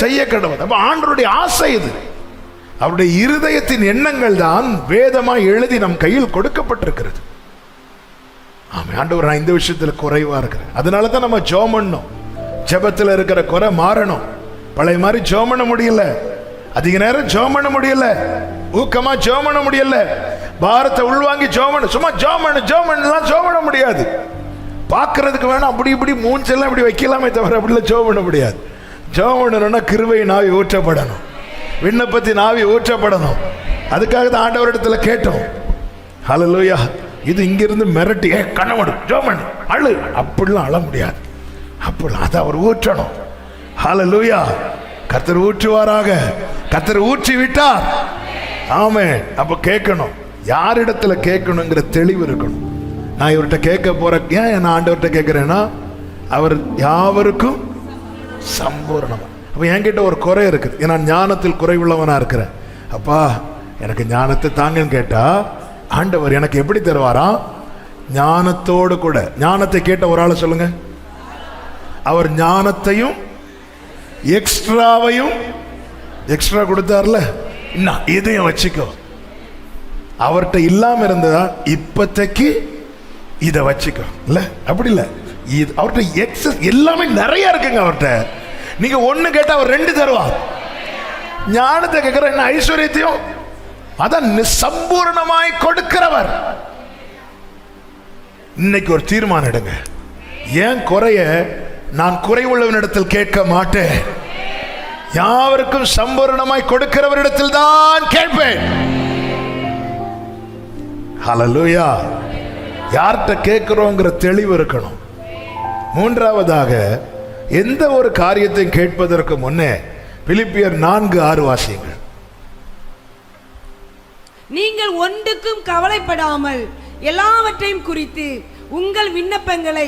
செய்ய கடவுள். அப்ப ஆண்டவருடைய ஆசை இது. அவருடைய இருதயத்தின் எண்ணங்கள் தான் வேதமாய் எழுதி நம் கையில் கொடுக்கப்பட்டிருக்கிறது. ஆமா, ஆண்டவர் நான் இந்த விஷயத்துல குறைவா இருக்கிறேன், அதனால தான் நம்ம ஜெபம் பண்ணணும். ஜெபத்துல இருக்கிற குறை மாறணும். பழைய மாதிரி ஜெபம் பண்ண முடியல, அதிக நேரம் ஜெபம் பண்ண முடியல, ஊக்கமா ஜெபம் பண்ண முடியல, பாரத்தை உள்வாங்கி ஜெபம் பண்ண, சும்மா ஜெபம் பண்ண முடியாது. பார்க்கறதுக்கு வேணா அப்படி இப்படி மூஞ்செல்லாம் இப்படி வைக்கலாமே தவிர அப்படிலாம் ஜெபம் பண்ண முடியாது. ஜெபம் பண்ணணும்னா கிருபையின் ஆவி ஊற்றப்படணும், விண்ணப்பத்தின் ஆவி ஊற்றப்படணும். அதுக்காக தான் ஆண்டவரிடத்துல கேட்டோம். ஹல்லேலூயா. இது இங்கிருந்து மிரட்டி கண்ணமடு ஜெபம் பண்ணு அழு அப்படிலாம் அழ முடியாது. அப்படிலாம் அதை அவர் ஊற்றணும். ஹல்லேலூயா. கர்த்தர் ஊற்றுவாராக. கர்த்தர் ஊற்றி விட்டார். ஆமென். அப்ப கேட்கணும், யாரிடத்துல கேட்கணுங்கிற தெளிவு இருக்கணும். நான் இவர்கிட்ட கேட்க போறேன், ஏன் நான் ஆண்டவர்கிட்ட கேட்கிறேன்னா அவர் யாவருக்கும் சம்பூர்ணமா. அப்ப என்கிட்ட ஒரு குறை இருக்குது, ஏன்னா ஞானத்தில் குறைவுள்ளவனா இருக்கிறேன். அப்பா எனக்கு ஞானத்தை தாங்கன்னு கேட்டா ஆண்டவர் எனக்கு எப்படி தருவாரா? ஞானத்தோடு கூட. ஞானத்தை கேட்ட ஒரு ஆளை சொல்லுங்க. அவர் ஞானத்தையும் எக்ஸ்ட்ராவையும் எக்ஸ்ட்ரா கொடுத்தார்ல, இதையும் வச்சுக்கோ. அவர்கிட்ட இல்லாம இருந்ததா இப்பத்தைக்கு இதை வச்சுக்கோ. இல்ல அப்படி இல்ல, அவர்கிட்ட எக்ஸஸ் எல்லாமே நிறைய இருக்குங்க. அவர்கிட்ட நீங்க ஒண்ணு கேட்டா அவர் 2 தருவார். ஞானத்தை கேட்கிற என்ன ஐஸ்வர்யத்தையும் அதான் சம்பூர்ணமாய் கொடுக்கிறவர். இன்னைக்கு ஒரு தீர்மானம் எடுங்க, ஏன் குறைய நான் குறைவுள்ளவனிடத்தில் கேட்க மாட்டேன், யாவருக்கும் சம்பூர்ணமாய் கொடுக்கிறவரிடத்தில் தான் கேட்பேன். ஹல்லேலூயா. யார்கிட்ட கேட்கிறோங்கிற தெளிவு இருக்கணும். 3வதாக, எந்த ஒரு காரியத்தையும் கேட்பதற்கு முன்னே பிலிப்பியர் 4:6 வாசியுங்கள். நீங்கள் ஒன்றுக்கும் கவலைப்படாமல் எல்லாவற்றையும் குறித்து உங்கள் விண்ணப்பங்களை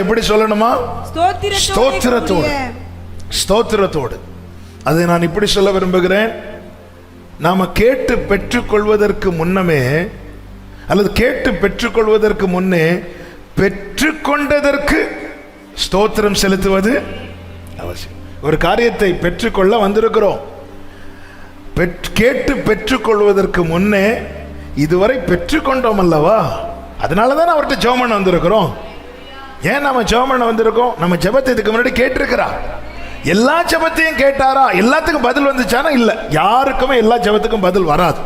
எப்படி சொல்லணுமா? ஸ்தோத்திரத்தோடு. அதை நான் இப்படி சொல்ல விரும்புகிறேன். நாம கேட்டு பெற்றுக்கொள்வதற்கு முன்னமே, அல்லது கேட்டு பெற்றுக்கொள்வதற்கு முன்னே பெற்றுக்கொண்டதற்கு ஸ்தோத்திரம் செலுத்துவது அவசியம். ஒரு காரியத்தை பெற்றுக்கொள்ள வந்திருக்கிறோம், கேட்டு பெற்றுக்கொள்வதற்கு முன்னே இதுவரை பெற்றுக்கொண்டோம் அல்லவா, அதனாலதான் அவர்கிட்ட ஜெபம் பண்ண வந்திருக்கிறோம். ஏன் நம்ம ஜெபம் பண்ண வந்திருக்கோம்? நம்ம ஜெபத்தை இதுக்கு முன்னாடி கேட்டிருக்கிறா. எல்லா ஜெபத்தையும் கேட்டாரா? எல்லாத்துக்கும் பதில் வந்துச்சானா? இல்ல, யாருக்குமே எல்லா ஜெபத்துக்கும் பதில் வராது.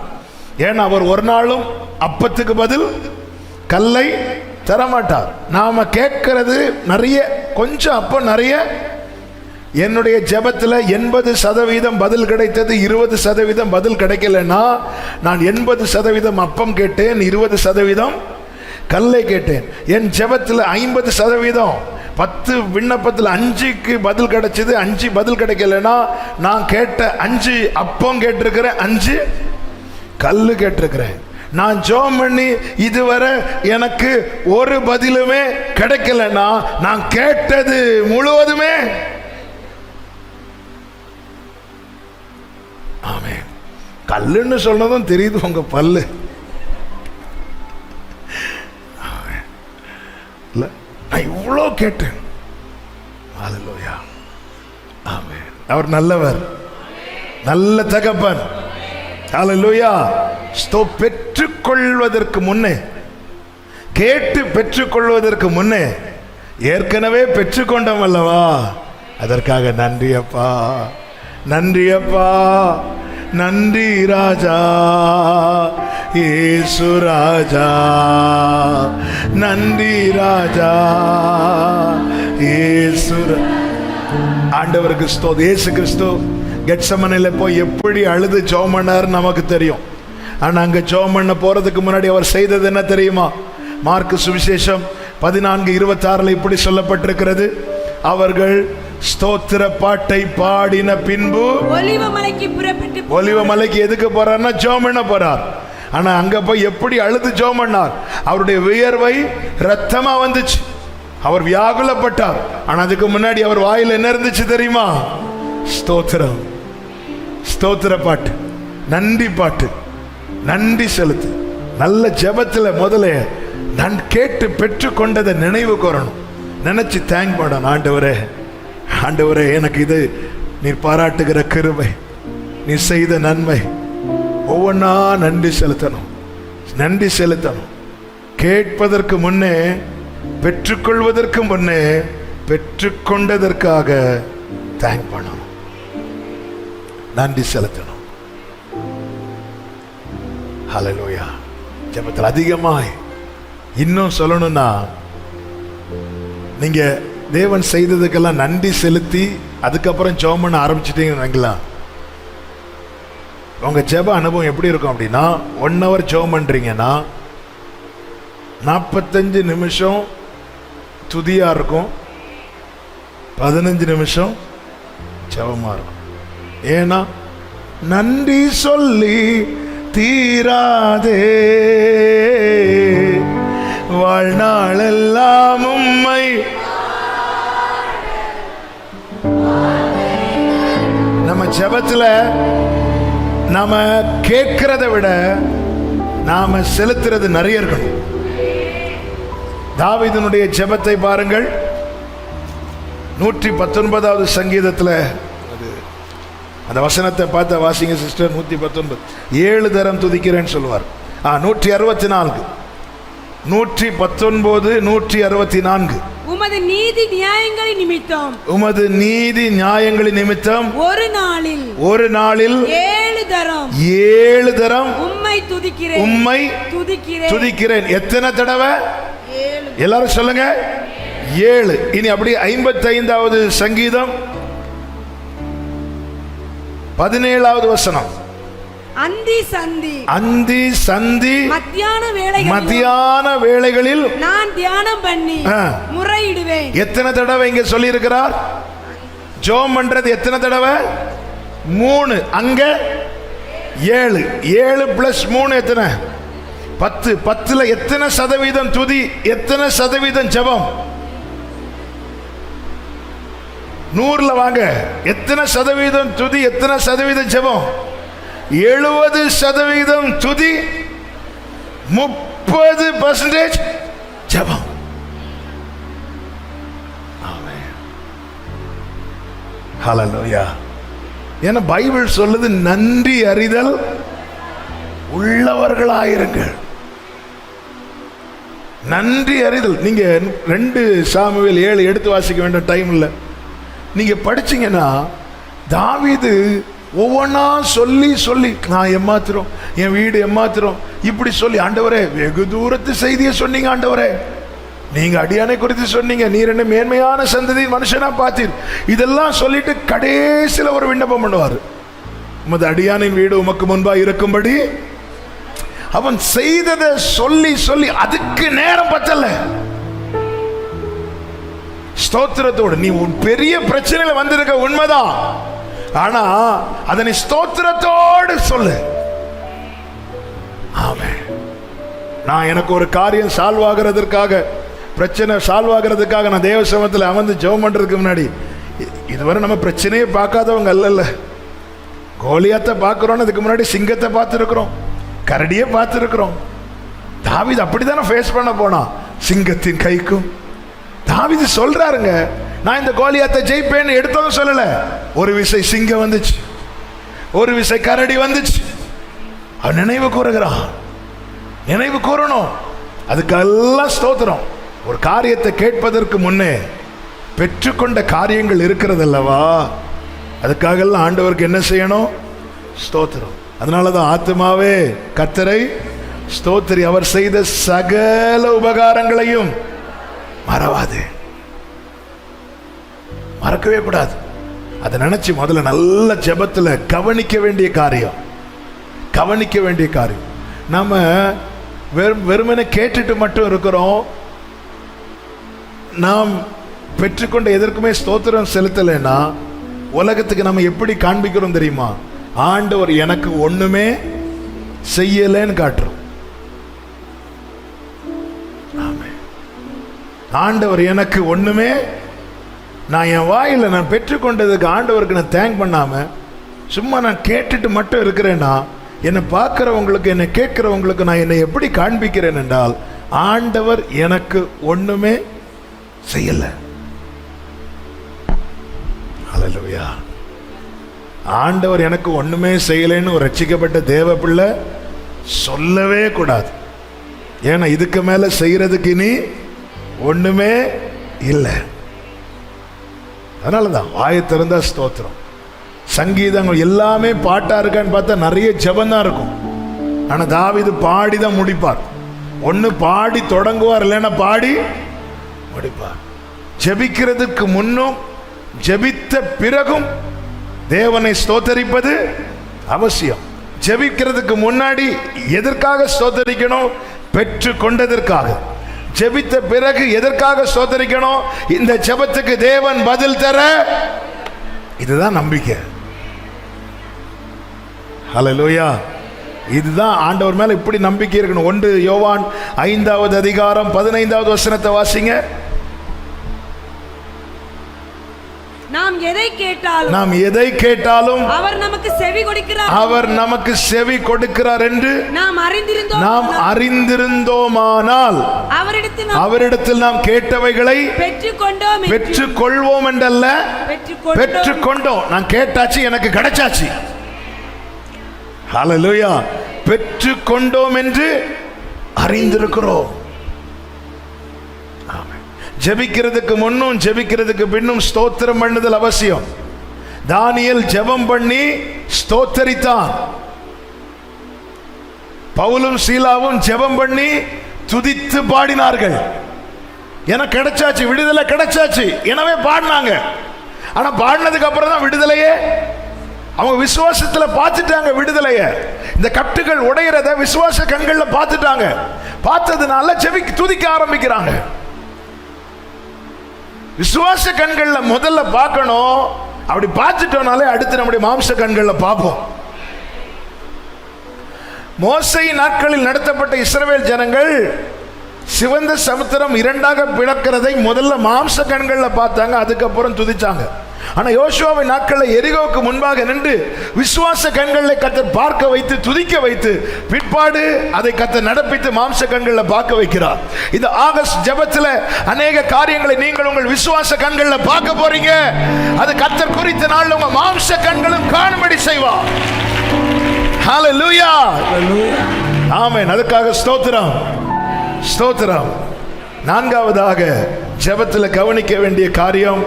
ஏன்னா அவர் ஒரு நாளும் அப்பத்துக்கு பதில் கல்லை தரமாட்டார். நாம கேட்கறது நிறைய, கொஞ்சம் அப்போ நிறைய. என்னுடைய ஜெபத்தில் 80% பதில் கிடைத்தது, 20% பதில் கிடைக்கலன்னா நான் 80% அப்பம் கேட்டேன், 20% கல்லை கேட்டேன். என் ஜெபத்தில் 50%, 10 விண்ணப்பத்தில் 5க்கு பதில் கிடைச்சது, 5 பதில் கிடைக்கலன்னா நான் கேட்ட 5 அப்பம் கேட்டிருக்கிறேன், 5 கல்லு கேட்டிருக்கிறேன். நான் ஜெபம் பண்ணி இதுவரை எனக்கு ஒரு பதிலுமே கிடைக்கலன்னா நான் கேட்டது முழுவதுமே. ஆமென். கல்லுன்னு சொன்னதும் தெரியுது உங்க பல்லு. இல்ல, நான் இவ்வளோ கேட்டேன். ஹல்லேலூயா. ஆமென். அவர் நல்லவர், நல்ல தகப்பன். ஹல்லேலூயா. பெற்றுக்கொள்வதற்கு முன்னே, கேட்டு பெற்றுக்கொள்வதற்கு முன்னே ஏற்கனவே பெற்றுக்கொண்டோம் அல்லவா, அதற்காக நன்றி அப்பா, நன்றி அப்பா, நன்றி ராஜா, இயேசு ராஜா, நன்றி ராஜா, இயேசு. ஆண்டவருக்கு ஸ்தோத்திரம். இயேசு கிறிஸ்து கெத்செமனேல போய் எப்படி அழுது ஜெபம் பண்ணார் நமக்கு தெரியும். ஆனா அங்க ஜெபம் பண்ண போறதுக்கு முன்னாடி அவர் செய்தது என்ன தெரியுமா? மார்க்கு சுவிசேஷம் 14:26 இப்படி சொல்லப்பட்டிருக்கிறது, அவர்கள் ஸ்தோத்திர பாட்டை பாடின பின்பு ஒலிவமலைக்கு புறப்பட்டு ஒலிவமலைக்கு எதுக்கு போறார்னா ஜெபம் பண்ண போறார். ஆனா அங்க போய் எப்படி அழுது ஜெபம் பண்ணார்? அவருடைய வியர்வை ரத்தமா வந்துச்சு, அவர் வியாகுலப்பட்டார். ஆனா அதுக்கு முன்னாடி அவர் வாயில் என்ன இருந்துச்சு தெரியுமா? ஸ்தோத்திரம், ஸ்தோத்திர பாட்டு, நன்றி பாட்டு, நன்றி செலுத்து. நல்ல ஜெபத்துல முதல்ல நான் கேட்டு பெற்று கொண்டதை நினைவு கூறணும், நினைச்சு தேங்க் பண்ணணும். ஆண்டவரே, ஆண்டவரே, எனக்கு இது நீர் பாராட்டுகிற கிருபை, நீ செய்த நன்மை, ஒவ்வொன்றா நன்றி செலுத்தணும், நன்றி செலுத்தணும். கேட்பதற்கு முன்னே, பெற்றுக்கொள்வதற்கு முன்னே, பெற்றுக்கொண்டதற்காக தேங்க் பண்ணணும், நன்றி செலுத்தணும். ஹல்லேலூயா. ஜெபத்தில் அதிகமாய் இன்னும் சொல்லணும்னா, நீங்க தேவன் செய்ததுக்கெல்லாம் நன்றி செலுத்தி அதுக்கப்புறம் ஜெபம் பண்ண ஆரம்பிச்சிட்டீங்கன்னா உங்க ஜெப அனுபவம் எப்படி இருக்கும் அப்படின்னா, 1 hour ஜெபம் பண்றீங்கன்னா 45 நிமிஷம் துதியா இருக்கும், 15 நிமிஷம் ஜெபமா இருக்கும். ஏன்னா நன்றி சொல்லி தீராதே வாழ்நாளெல்லாம் உம்மை. நம்ம ஜெபத்துல நாம கேட்கிறத விட நாம செலுத்துறது நிறைய இருக்கணும். தாவீதுனுடைய ஜெபத்தை பாருங்கள். 119வது சங்கீதத்துல அந்த வசனத்தை பார்த்த வாசிங்க சிஸ்டர். 119 7 தரம் துதிக்கிறேன்னு சொல்லுவார். 164 119 164 உமது நீதி நியாயங்களின் நிமித்தம், உமது நீதி நியாயங்களின் நிமித்தம் ஒரு நாளில் 7 தரம் 7 தரம் உம்மை துதிக்கிறேன், உம்மை துதிக்கிறேன், துதிக்கிறேன். எத்தனை தடவை? 7. எல்லாரும் சொல்லுங்க 7. இனி அப்படி 55வது சங்கீதம் 17வது வசனம். அந்தி சந்தி அந்தி சந்தி மத்தியான வேளைகளில் நான் தியானம் பண்ணி முறையிடுவேன். எத்தனை தடவை இங்க சொல்லி இருக்கிறார்? ஜெபம் பண்றது எத்தனை தடவை? 3. அங்க 7. 7 + 3 எத்தனை? 10. 10ல எத்தனை சதவீதம் துதி, எத்தனை சதவீதம் ஜெபம்? 100ல வாங்க. எத்தனை சதவீதம் துதி, எத்தனை சதவீதம் ஜெபம்? 70% துதி, 30% ஜெபம். ஆமென். ஹல்லேலூயா. ஏன்னா பைபிள் சொல்லுது நன்றி அறிதல் உள்ளவர்களாயிருங்கள். நன்றி அறிதல். நீங்க 2 சாமுவேல் 7 எடுத்து வாசிக்க வேண்டிய டைம் இல்லை. நீங்க படிச்சீங்கன்னா தாவீது ஒவ்வொன்றா சொல்லி சொல்லி, நான் ஏமாத்துறோம், என் வீடு ஏமாத்துறோம், இப்படி சொல்லி, ஆண்டவரே வெகு தூரத்து செய்தியை சொன்னீங்க, ஆண்டவரே நீங்க அடியானை குறித்து சொன்னீங்க, நீர் என்ன மேன்மையான சந்ததி மனுஷனா பார்த்தீர், இதெல்லாம் சொல்லிட்டு கடைசியில் ஒரு விண்ணப்பம் பண்ணுவார். உமது அடியானின் வீடு உமக்கு முன்பா இருக்கும்படி. அவன் செய்ததை சொல்லி சொல்லி அதுக்கு நேரம் பத்தல. ஸ்தோத்திரத்தோடு நீ உன் பெரிய பிரச்சனையில வந்திருக்க உண்மைதான், ஆனா அதனை ஸ்தோத்திரத்தோடு சொல்லு. ஆமென். நான் எனக்கு ஒரு காரியம் சால்வ் ஆகிறதுக்காக, பிரச்சனை சால்வ் ஆகிறதுக்காக நான் தேவ சமூகத்தில் அமர்ந்து ஜெபம் பண்றதுக்கு முன்னாடி, இதுவரை நம்ம பிரச்சனையே பார்க்காதவங்க அல்ல. கோலியாத்தை பார்க்கிறோம், அதுக்கு முன்னாடி சிங்கத்தை பார்த்துருக்கிறோம், கரடியை பார்த்துருக்கிறோம். தாவீது அப்படித்தானே ஃபேஸ் பண்ண போனா, சிங்கத்தின் கைக்கும். தாவீது சொல்றாருங்க, நான் இந்த கோலியாத்தை ஜெயிப்பேன்னு எடுத்ததும் சொல்லல. ஒரு விசை சிங்கம் வந்துச்சு, ஒரு விசை கரடி வந்துச்சு. அவன் நினைவு கூறுகிறான், நினைவு கூறணும். அதுக்கெல்லாம் ஸ்தோத்திரம். ஒரு காரியத்தை கேட்பதற்கு முன்னே பெற்றுக்கொண்ட காரியங்கள் இருக்கிறது அல்லவா, அதுக்காகலாம் ஆண்டவருக்கு என்ன செய்யணும்? ஸ்தோத்திரம். அதனாலதான் ஆத்துமாவே கர்த்தரை ஸ்தோத்திரி, அவர் செய்த சகல உபகாரங்களையும் மறவாதே. மறக்கவே கூடாது. அதை நினைச்சு முதல்ல நல்ல ஜெபத்துல கவனிக்க வேண்டிய காரியம், கவனிக்க வேண்டிய காரியம். நம்ம வெறுமனே கேட்டுட்டு மட்டும் இருக்கிறோம். நாம் பெற்றுக்கொண்ட எதற்குமே ஸ்தோத்திரம் செலுத்தலைன்னா உலகத்துக்கு நம்ம எப்படி காண்பிக்கிறோம் தெரியுமா? ஆண்டவர் எனக்கு ஒண்ணுமே செய்யலைன்னு காட்டுறோம். ஆண்டவர் எனக்கு ஒண்ணுமே, நான் என் வாயில நான் பெற்றுக்கொண்டதுக்கு ஆண்டவருக்கு நான் தேங்க் பண்ணாம சும்மா நான் கேட்டுட்டு மட்டும் இருக்கிறேன்னா, என்னை பார்க்கிறவங்களுக்கு, என்னை கேட்கிறவங்களுக்கு நான் என்னை எப்படி காண்பிக்கிறேன் என்றால், ஆண்டவர் எனக்கு ஒண்ணுமே செய்யல. ஹல்லேலூயா. ஆண்டவர் எனக்கு ஒண்ணுமே செய்யலைன்னு ஒரு ரட்சிக்கப்பட்ட தேவ பிள்ளை சொல்லவே கூடாது. ஏன்னா இதுக்கு மேல செய்யறதுக்கு இனி ஒண்ணுமே இல்லை. அதனாலதான் வாயை திறந்தா ஸ்தோத்திரம். சங்கீதங்கள் எல்லாமே பாட்டா இருக்கான்னு பார்த்தா நிறைய ஜெபந்தான் இருக்கும். ஆனா தாவீது பாடிதான் முடிப்பார். ஒன்னு பாடி தொடங்குவார், இல்லைன்னா பாடி முடிப்பார். ஜெபிக்கிறதுக்கு முன்னும் ஜெபித்த பிறகும் தேவனை ஸ்தோத்தரிப்பது அவசியம். ஜெபிக்கிறதுக்கு முன்னாடி எதற்காக ஸ்தோத்தரிக்கணும்? பெற்று கொண்டதற்காக. ஜெபித்த பிறகு எதற்காக ஸ்தோத்தரிக்கணும்? இந்த ஜெபத்துக்கு தேவன் பதில் தர. இதுதான் நம்பிக்கை. ஹல்லேலூயா. இதுதான் ஆண்டவர் மேல இப்படி நம்பிக்கை இருக்கணும். 1 யோவான் 5வது அதிகாரம் 15வது வசனத்தை வாசிங்க. நாம் எதை கேட்டாலும் அவர் நமக்கு செவி கொடுக்கிறார் என்று நாம் அறிந்திருந்தோமானால் அவரிடத்தில் நாம் கேட்டவைகளை பெற்றுக்கொள்வோம் என்றல்ல, பெற்றுக்கொண்டோம். நான் கேட்டாச்சு, எனக்கு கிடைச்சாச்சு. ஹல்லேலூயா. பெற்றுக்கொண்டோம் என்று அறிந்திருக்கிறோம். ஜெபிக்கிறதுக்கு முன்னும் ஜெபிக்கிறதுக்கு பின்னும் ஸ்தோத்திரம் பண்ணுதல் அவசியம். தானியேல் ஜெபம் பண்ணி ஸ்தோத்தரித்தான். பவுலும் சீலாவும் ஜெபம் பண்ணி துதித்து பாடினார்கள். எனக்கு கிடைச்சாச்சு, விடுதலை கிடைச்சாச்சு, எனவே பாடினாங்க. ஆனா பாடினதுக்கு அப்புறம் தான் விடுதலையே அவங்க விசுவாசத்துல பார்த்துட்டாங்க. விடுதலைய, இந்த கட்டுகள் உடையறத விசுவாச கண்கள்ல பார்த்துட்டாங்க. பார்த்ததுனால துதிக்க ஆரம்பிக்கிறாங்க. விசுவாச கண்கள்ல முதல்ல பார்க்கணும். அப்படி பார்த்துட்டோம்னாலே அடுத்து நம்முடைய மாம்ச கண்கள்ல பார்ப்போம். மோசே நாட்களில் நடத்தப்பட்ட இஸ்ரவேல் ஜனங்கள் சிவந்த சமுத்திரம் 2ஆக பிளக்கிறதை முதல்ல மாம்ச கண்கள்ல பார்த்தாங்க, அதுக்கப்புறம் துதிச்சாங்க. ஆனா யோசுவாவை நாட்களில் எரிகோவுக்கு முன்பாக நின்று விசுவாச கண்களை கர்த்தர் பார்க்க வைத்து துதிக்க வைத்து பிற்பாடு அதை கர்த்தர் நடப்பித்து மாம்ச கண்களை பார்க்க வைக்கிறார். இந்த ஆகஸ்ட் ஜெபத்துல அநேக காரியங்களை நீங்கள் உங்கள் விசுவாச கண்களை பார்க்க போறீங்க. அது கர்த்தர் குறித்த நாள் உங்க மாம்ச கண்களும் காணும்படி செய்வார். ஹல்லேலூயா. ஆமென். அதுக்காக ஸ்தோத்திரம், ஸ்தோத்திரம். 4வதாக ஜெபத்துல கவனிக்க வேண்டிய காரியம்,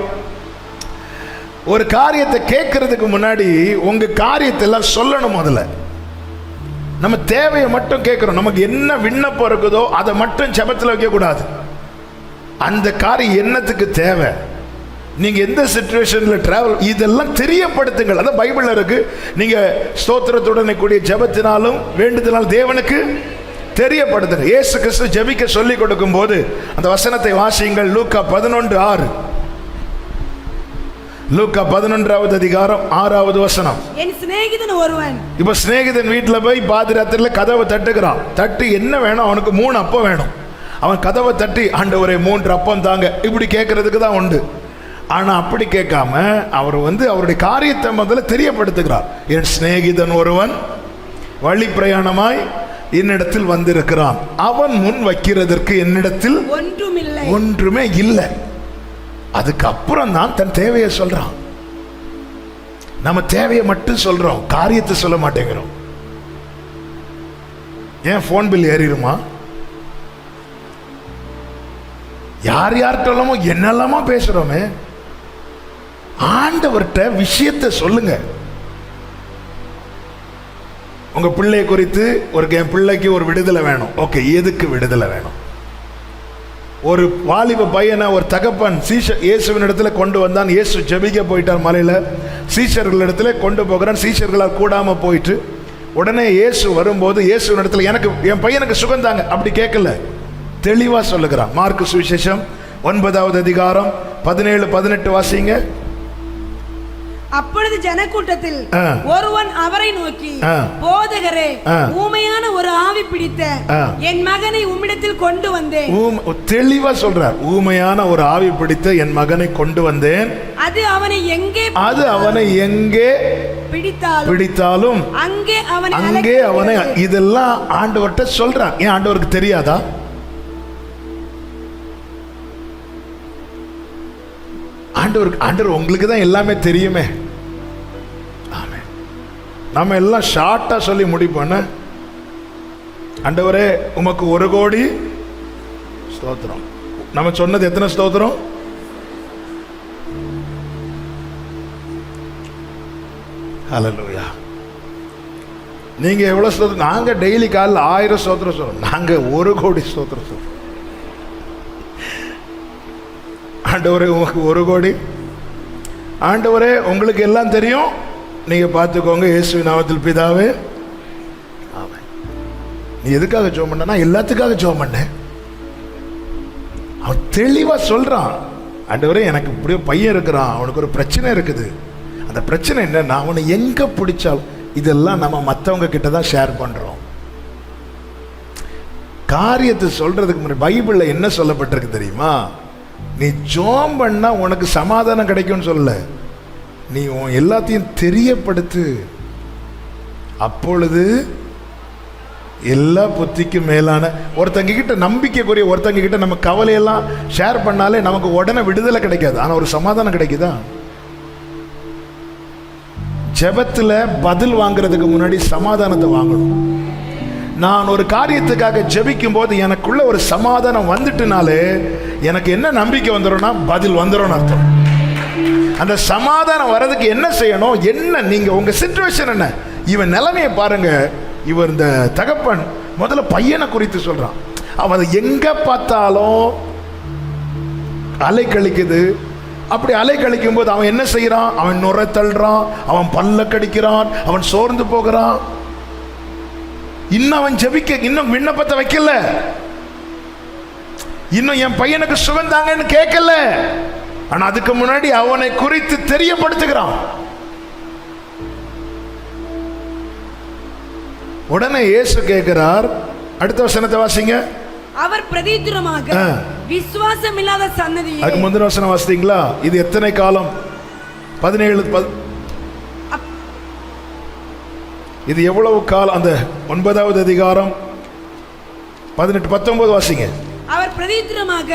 ஒரு காரியத்தை கேட்கறதுக்கு முன்னாடி உங்க காரியத்தை எல்லாம் சொல்லணும். முதல்ல நம்ம தேவையை மட்டும் கேட்கிறோம். நமக்கு என்ன விண்ணப்பம் இருக்குதோ அதை மட்டும் ஜெபத்தில் வைக்க கூடாது. அந்த காரியம் என்னத்துக்கு தேவை, நீங்க எந்த சிச்சுவேஷன்ல டிராவல், இதெல்லாம் தெரியப்படுத்துங்கள். அதான் பைபிள்ல இருக்கு. நீங்க ஸ்தோத்திரத்துடன் கூடிய ஜெபத்தினாலும் வேண்டுதலால் தேவனுக்கு தெரியப்படுத்துங்க. இயேசு கிறிஸ்து ஜெபிக்க சொல்லி கொடுக்கும் போது அந்த வசனத்தை வாசியுங்கள். லூக்கா 11:6. லூக்கா 11வது அதிகாரம் 6வது வசனம். என் சிநேகிதன் ஒருவன், இப்ப சிநேகிதன் வீட்டுல போய் பாதிராத்திரில கதவை தட்டுகிறான். தட்டி என்ன வேணும், அவனுக்கு 3 அப்பம் வேணும். அவன் கதவை தட்டி ஆண்டவரே 3 அப்பம் தாங்க, இப்படி கேட்கறதுக்கு தான் உண்டு. ஆனா அப்படி கேட்காம அவர் அவருடைய காரியத்தை முதல்ல தெரியப்படுத்துகிறார். என் சிநேகிதன் ஒருவன் வழி பிரயாணமாய் என்னிடத்தில் வந்திருக்கிறான், அவன் முன் வைக்கிறதற்கு என்னிடத்தில் ஒன்றுமே இல்லை. அதுக்கப்புறம் தான் தன் தேவையை சொல்றான். நம்ம தேவையை மட்டும் சொல்றோம், காரியத்தை சொல்ல மாட்டேங்கிறோம். ஏன் போன் பில் ஏறிடுமா, யார் யார்கிட்டலாமோ என்னெல்லாமோ பேசுறோமே. ஆண்டவர்கிட்ட விஷயத்தை சொல்லுங்க. உங்க பிள்ளை குறித்து என் பிள்ளைக்கு ஒரு விடுதலை வேணும். ஓகே, எதுக்கு விடுதலை வேணும்? ஒரு வாலிப பையனை ஒரு தகப்பன் இயேசுவின் இடத்துல கொண்டு வந்தான். இயேசு ஜெபிக்க போயிட்டார் மலையில, சீஷர்கள் இடத்துல கொண்டு போகிறான். சீஷர்களால் கூடாம போயிட்டு உடனே இயேசு வரும்போது இயேசுவின் இடத்துல எனக்கு என் பையனுக்கு சுகந்தாங்க அப்படி கேட்கல, தெளிவா சொல்லுகிறான். மார்க்கு சுவிசேஷம் 9வது அதிகாரம் 17-18 வாசிங்க. அப்பொழுது ஜனக்கூட்டத்தில் ஒருவன் அவரை நோக்கி, போதகரே, ஊமையான ஒரு ஆவி பிடித்த என் மகனை உம்மிடத்தில் கொண்டு வந்தேன். தெளிவா சொல்றார், ஊமையான ஒரு ஆவி பிடித்த என் மகனை கொண்டு வந்தேன். அது அவனை எங்கே பிடித்தாலும் அங்கே அவனை. இதெல்லாம் ஆண்டவர்கிட்ட சொல்றார். ஏன் ஆண்டவருக்கு தெரியாதா? ஆண்டவர் உங்களுக்கு தான் எல்லாமே தெரியுமே. ஆமென். நம்ம எல்லாம் ஷார்ட்டா சொல்லி முடிப்போம். ஆண்டவரே உமக்கு 1 கோடி ஸ்தோத்திரம். நம்ம சொன்னது எத்தனை ஸ்தோத்திரம்? ஹல்லேலூயா. நீங்க எவ்வளவு ஸ்தோத்திரம்? நாங்க டெய்லி காலையில் 1000 ஸ்தோத்திரம் சொல்றோம். நாங்க 1 கோடி ஸ்தோத்திரம் சொல்றோம். ஆண்டவரே உங்களுக்கு 1 கோடி. ஆண்டவரே உங்களுக்கு எல்லாம் தெரியும், நீங்க பார்த்துக்கோங்க. இயேசுவின் நாமத்தில் பிதாவே ஆமென். நீ எதுக்காக ஜெபம் பண்ண? நான் எல்லாத்துக்காக ஜெபம் பண்ணேன். அவன் தெளிவா சொல்றான், ஆண்டவரே எனக்கு இப்படி பையன் இருக்கிறான், அவனுக்கு ஒரு பிரச்சனை இருக்குது. அந்த பிரச்சனை என்னன்னா அவனை எங்க பிடிச்சாலும். இதெல்லாம் நம்ம மற்றவங்க கிட்ட தான் ஷேர் பண்றோம். காரியத்தை சொல்றதுக்கு முன்னாடி பைபிள்ல என்ன சொல்லப்பட்டிருக்கு தெரியுமா? நீ ஜெபம் பண்ணா உனக்கு சமாதானம் கிடைக்கும்னு சொல்ல, நீ உன் எல்லாத்தையும் தெரியப்படுத்து. அப்பொழுது எல்லா புத்திக்கும் மேலான ஒருத்தங்க கிட்ட, நம்பிக்கைக்குரிய ஒருத்தங்க கிட்ட நம்ம கவலையெல்லாம் ஷேர் பண்ணாலே நமக்கு உடனே விடுதலை கிடைக்காது, ஆனா ஒரு சமாதானம் கிடைக்குதா? ஜெபத்துல பதில் வாங்குறதுக்கு முன்னாடி சமாதானத்தை வாங்கணும். நான் ஒரு காரியத்துக்காக ஜெபிக்கும் போது எனக்குள்ள ஒரு சமாதானம் வந்துட்டுனாலே எனக்கு என்ன நம்பிக்கை வந்துடும்னா பதில் வந்துடும் அர்த்தம். அந்த சமாதானம் வர்றதுக்கு என்ன செய்யணும்? என்ன நீங்க உங்க சிச்சுவேஷன் என்ன? இவன் நிலைமையை பாருங்க. இவர் இந்த தகப்பன் முதல்ல பையனை குறித்து சொல்றான். அவன் எங்க பார்த்தாலும் அலை கழிக்குது. அப்படி அலை கழிக்கும் போது அவன் என்ன செய்யறான்? அவன் நுரை தள்ளுறான், அவன் பல்ல கடிக்கிறான், அவன் சோர்ந்து போகிறான். இன்னும் அவன் ஜெபிக்க, இன்னும் விண்ணப்பத்தை வைக்கல, இன்னும் என் பையனுக்கு சுகந்தாங்கன்னு கேட்கல. ஆனா அதுக்கு முன்னாடி அவனை குறித்து தெரியப்படுத்துகிறான். உடனே இயேசு கேட்கிறார். அடுத்த வசனத்தை வாசிங்க. அவர் பிரதித்திரமாக, விசுவாசம் இல்லாத சன்னதியே. அதுக்கு முந்தின வசனம் வாசித்தீங்களா? இது எத்தனை காலம்? 17. இது எவ்வளவு காலம்? அந்த 9வது அதிகாரம் 18-19 வாசிங்க. அவர் பிரதித்திரமாக,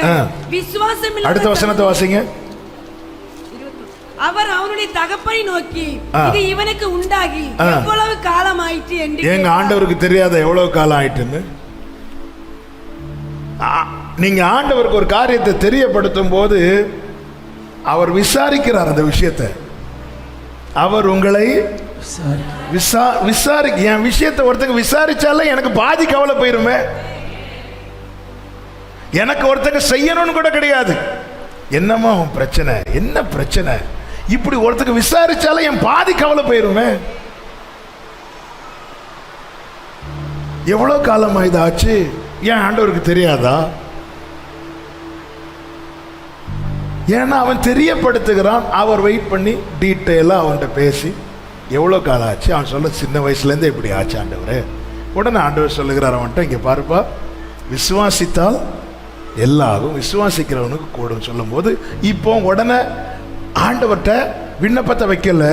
விசுவாசம் இல்லாத. அடுத்த வசனத்தை வாசிங்க. அவர் அவனுடைய தகப்பனை நோக்கி, இது இவனுக்கு உண்டாகி எவ்வளவு காலம் ஆயிற்று என்று. எங்க ஆண்டவருக்கு தெரியாத எவ்வளவு காலம் ஆயிட்டுன்னு? நீங்க ஆண்டவருக்கு ஒரு காரியத்தை தெரியப்படுத்தும் போது அவர் விசாரிக்கிறார் அந்த விஷயத்தை. அவர் உங்களை விசாரிக்க, என் விஷயத்தை ஒருத்தங்க விசாரிச்சாலே எனக்கு பாதி கவலை போயிருமே. எனக்கு ஒருத்தங்க செய்யணும்னு கூட கிடையாது. என்னமா உன் பிரச்சனை, என்ன பிரச்சனை, இப்படி ஒருத்தங்க விசாரிச்சாலே என் பாதி கவலை போயிருமே. எவ்வளவு காலமா இதாச்சு? ஏன் ஆண்டவருக்கு தெரியாதா? ஏன்னா அவன் தெரியப்படுத்துகிறான். அவர் வெயிட் பண்ணி டீட்டெயிலாக அவன்கிட்ட பேசி எவ்வளோ காலம் ஆச்சு. அவன் சொல்ல, சின்ன வயசுலேருந்து இப்படி ஆச்சு ஆண்டவரே. உடனே ஆண்டவர் சொல்லுகிறார் அவன்கிட்ட, இங்கே பாருப்பா, விசுவாசித்தால் எல்லாரும், விசுவாசிக்கிறவனுக்கு கூடும் சொல்லும் போது இப்போ உடனே ஆண்டவர்கிட்ட விண்ணப்பத்தை வைக்கல.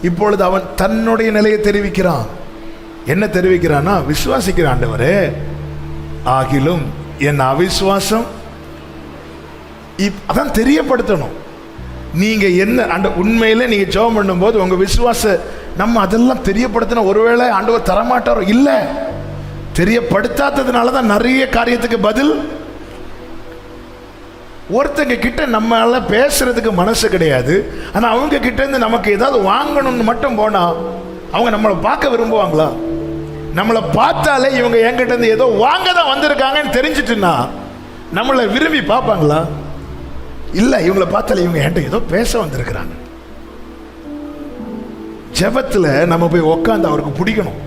இப்பொழுது அவன் தன்னுடைய நிலையை தெரிவிக்கிறான். என்ன தெரிவிக்கிறான்னா, விசுவாசிக்கிற ஆண்டவரே, ஆகிலும் என் அவிசுவாசம். அதான் தெரியப்படுத்தணும். நீங்க என்ன அந்த உண்மையில நீங்க ஜெபம் பண்ணும்போது உங்க விசுவாச நம்ம அதெல்லாம் தெரியப்படுத்தின, ஒருவேளை ஆண்டவர் தரமாட்டாரோ? இல்ல, தெரியப்படுத்தாததுனாலதான் நிறைய காரியத்துக்கு பதில். ஒருத்தங்க கிட்ட நம்மளால பேசுறதுக்கு மனசு கிடையாது, ஆனா அவங்க கிட்ட இருந்து நமக்கு ஏதாவது வாங்கணும்னு மட்டும் போனா அவங்க நம்மளை பார்க்க விரும்புவாங்களா? நம்மளை பார்த்தாலே இவங்க என்கிட்ட இருந்து ஏதோ வாங்க தான் வந்திருக்காங்கன்னு தெரிஞ்சிட்டுன்னா நம்மளை விரும்பி பார்ப்பாங்களா? இல்ல, இவங்களை பார்த்தாலே இவங்க என்கிட்ட ஏதோ பேச வந்திருக்கிறாங்க. ஜெபத்துல நம்ம போய் உட்காந்து அவருக்கு பிடிக்கணும்.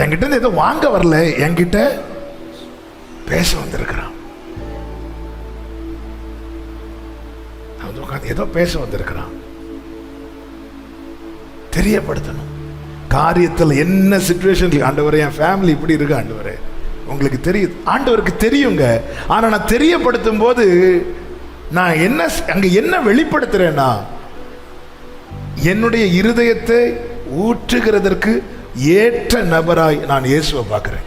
என்கிட்ட இருந்து ஏதோ வாங்க வரல, என்கிட்ட பேச வந்திருக்கிறான். ஏதோ பேச வந்திருக்கிறான். தெரியப்படுத்தணும். காரியத்தில் என்ன சிச்சுவேஷன், ஆண்டவரே என் ஃபேமிலி இப்படி இருக்கு ஆண்டவரே, உங்களுக்கு தெரியுது, ஆண்டவருக்கு தெரியுங்க. ஆனா நான் தெரியப்படுத்தும் போது நான் அங்க என்ன வெளிப்படுத்துறேன்னா, என்னுடைய இருதயத்தை ஊற்றுகிறதற்கு ஏற்ற நபராய் நான் இயேசுவை பார்க்கிறேன்.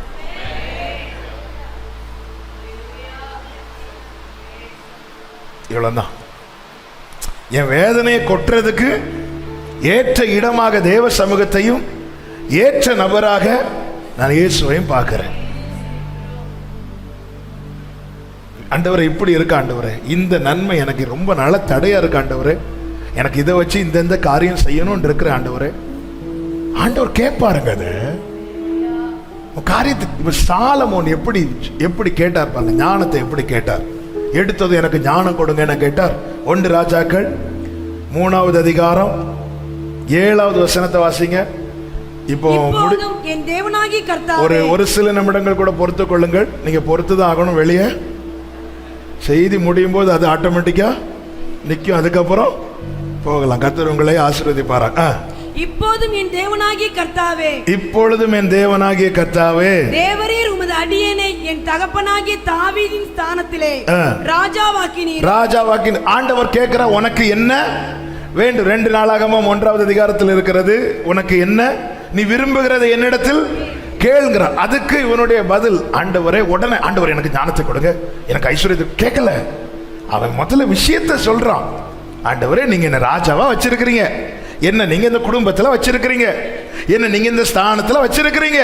இவ்வளவுதான். என் வேதனையை கொட்டுறதுக்கு ஏற்ற இடமாக தேவ சமூகத்தையும் ஏற்ற நபராக நான் இயேசுவையும் பார்க்கிறேன். ஆண்டவரே இப்படி இருக்க ஆண்டவரே, இந்த நன்மை எனக்கு ரொம்ப நல்ல தடையா இருக்கு ஆண்டவரே, எனக்கு இதை வச்சு இந்த காரியம் செய்யணும்னு இருக்கிற ஆண்டவரே. ஆண்டவர் கேட்பாருங்க அது காரியத்துக்கு. இப்ப சாலமோன் எப்படி கேட்டார் பாருங்க, ஞானத்தை எப்படி கேட்டார். எடுத்தது எனக்கு ஞானம் கொடுங்க என கேட்டார். 1 ராஜாக்கள் 3வது அதிகாரம் 7வது வசனத்தை வாசிங்க. இப்போ என் தேவனாகிய கர்த்தாவே, ஒரு சில நிமிடங்கள் கூட பொறுத்து கொள்ளுங்கள். நீங்க பொறுத்துதான் ஆகணும். வெளியே செய்தி முடியும் போது அது ஆட்டோமேட்டிக்கா நிற்கும், அதுக்கப்புறம் போகலாம். கர்த்தர் உங்களை ஆசீர்வதிப்பாராங்க. இப்போதும் என் தேவனாகிய கர்த்தாவே, இப்பொழுதும் என் தேவனாகிய கர்த்தாவே, தேவரீர் உமது அடியேனை என் தகப்பனாகிய தாவீதின் ஸ்தானத்திலே ராஜாவாக்கினீர். ஆண்டவர் கேட்கிற உனக்கு என்ன வேண்டும்? 2 நாளாகமம் 1வது அதிகாரத்தில் இருக்கிறது. உனக்கு என்ன, நீ விரும்புகிறதை என்னிடத்தில் கேளுங்கிற. அதுக்கு இவனுடைய பதில், ஆண்டவரே உடனே ஆண்டவர் எனக்கு ஞானத்தை கொடுங்க, எனக்கு ஐஸ்வர்யத்தை கேட்கல. அவன் முதல்ல விஷயத்தை சொல்றான். ஆண்டவரே நீங்க என்ன ராஜாவா வச்சிருக்கிறீங்க, என்ன நீங்க இந்த குடும்பத்துல வச்சிருக்கிறீங்க, என்ன நீங்க இந்த ஸ்தானத்துல வச்சிருக்கிறீங்க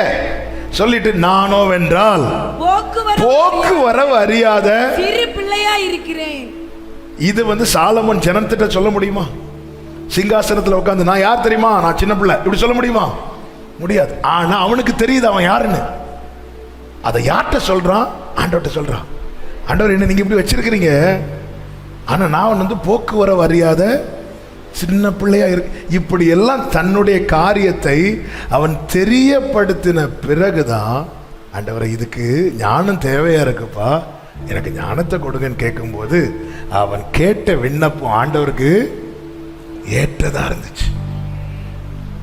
சொல்லிட்டு, நானோ வென்றால் போக்குவரவு அறியாத சிறு பிள்ளையா இருக்கிறேன். இது சாலமோன் ஜனத்திட்ட சொல்ல முடியுமா? சிங்காசனத்துல உட்கார்ந்து நான் யார் தெரியுமா, நான் சின்ன பிள்ளை இப்படி சொல்ல முடியுமா? முடியாது. ஆனா அவனுக்கு தெரியுது அவன் யாருன்னு. அதை யார்கிட்ட சொல்றான்? ஆண்டவர்கிட்ட சொல்றான். ஆண்டவர் என்ன நீங்க இப்படி வச்சிருக்கிறீங்க, ஆனா நான் போக்குவரவு அறியாத சின்ன பிள்ளையா இருக்கு. இப்படி எல்லாம் தன்னுடைய காரியத்தை அவன் தெரியப்படுத்தின பிறகுதான், ஆண்டவரை இதுக்கு ஞானம் தேவையா இருக்குப்பா, எனக்கு ஞானத்தை கொடுங்கன்னு கேட்கும்போது அவன் கேட்ட விண்ணப்பம் ஆண்டவருக்கு ஏற்றதா இருந்துச்சு.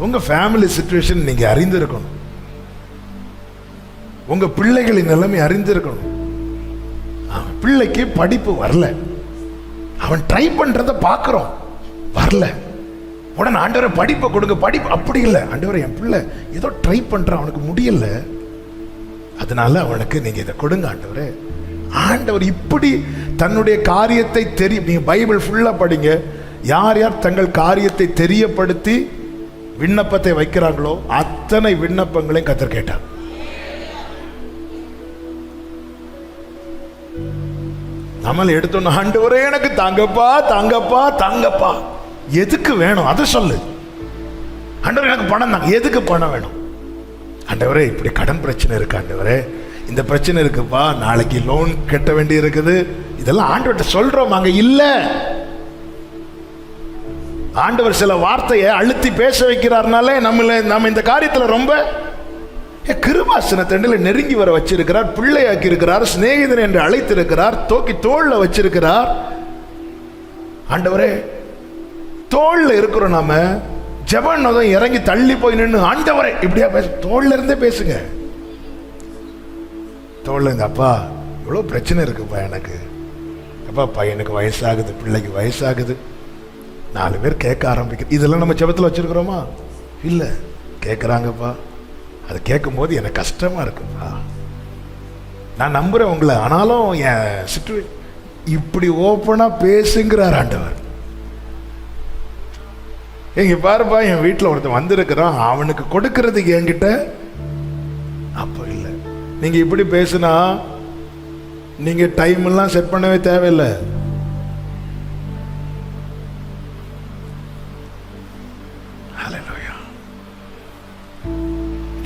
உங்க ஃபேமிலி சிச்சுவேஷன் நீங்க அறிந்திருக்கணும். உங்க பிள்ளைகளின் நிலைமை அறிந்திருக்கணும். பிள்ளைக்கு படிப்பு வரல, அவன் ட்ரை பண்றத பாக்குறோம், வரல. உடனே ஆண்டவரை படிப்பை கொடுங்க, படிப்பு. அப்படி இல்லை, ஆண்டவரை என் பிள்ளை ஏதோ ட்ரை பண்றான், அவனுக்கு முடியல, அதனால அவனுக்கு நீங்க இதை கொடுங்க ஆண்டவரே. ஆண்டவர் இப்படி தன்னுடைய காரியத்தை நீங்க பைபிள் ஃபுல்லா படிங்க. யார் யார் தங்கள் காரியத்தை தெரியப்படுத்தி விண்ணப்பத்தை வைக்கிறாங்களோ அத்தனை விண்ணப்பங்களையும் கர்த்தர் கேட்டார். நம்மள எடுத்தோம், ஆண்டவரே எனக்கு தாங்கப்பா தாங்கப்பா தாங்கப்பா. எதுக்கு வேணும் அதை சொல்லு. ஆண்டவரே எனக்கு பணம் தாங்க. எதுக்கு பணம் வேணும்? ஆண்டவரே இப்படி கடன் பிரச்சனை இருக்கு, ஆண்டவரே இந்த பிரச்சனை இருக்குப்பா, நாளைக்கு லோன் கட்ட வேண்டி இருக்குது. இதெல்லாம் ஆண்டவர்கிட்ட சொல்றோம். அங்க இல்ல, ஆண்டவர் சில வார்த்தையை அழுத்தி பேச வைக்கிறார்னாலே நம்ம இந்த காரியத்துல ரொம்ப கிருபாசனத்தண்டில நெருங்கி வர வச்சிருக்கிறார், பிள்ளையாக்கி இருக்கிறார், சிநேகிதன் என்று அழைத்திருக்கிறார், தோக்கி தோல்ல வச்சிருக்கிறார். ஆண்டவரே தோல்ல இருக்கிறோம் நாம. ஜெபம் இறங்கி தள்ளி போய் நின்று ஆண்டவரே இப்படியா பேச, தோல்ல இருந்தே பேசுங்க. தோல்ல இருந்து, அப்பா இவ்வளோ பிரச்சனை இருக்குப்பா எனக்கு, அப்பா பையனுக்கு வயசாகுது, பிள்ளைக்கு வயசாகுது, 4 பேர் கேட்க ஆரம்பிக்க. இதெல்லாம் நம்ம ஜெபத்தில் வச்சிருக்கிறோமா? இல்லை, கேட்குறாங்கப்பா. அது கேட்கும் போது எனக்கு கஷ்டமா இருக்குப்பா. நான் நம்புறேன் உங்களை, ஆனாலும் என் இப்படி ஓப்பனா பேசுங்கிறார் ஆண்டவர். எங்க பாருப்பா, என் வீட்டில் ஒருத்தன் வந்திருக்கிறான், அவனுக்கு கொடுக்கறதுக்கு என்கிட்ட அப்போ இல்லை. நீங்க இப்படி பேசுனா நீங்க டைம் எல்லாம் செட் பண்ணவே தேவையில்லை.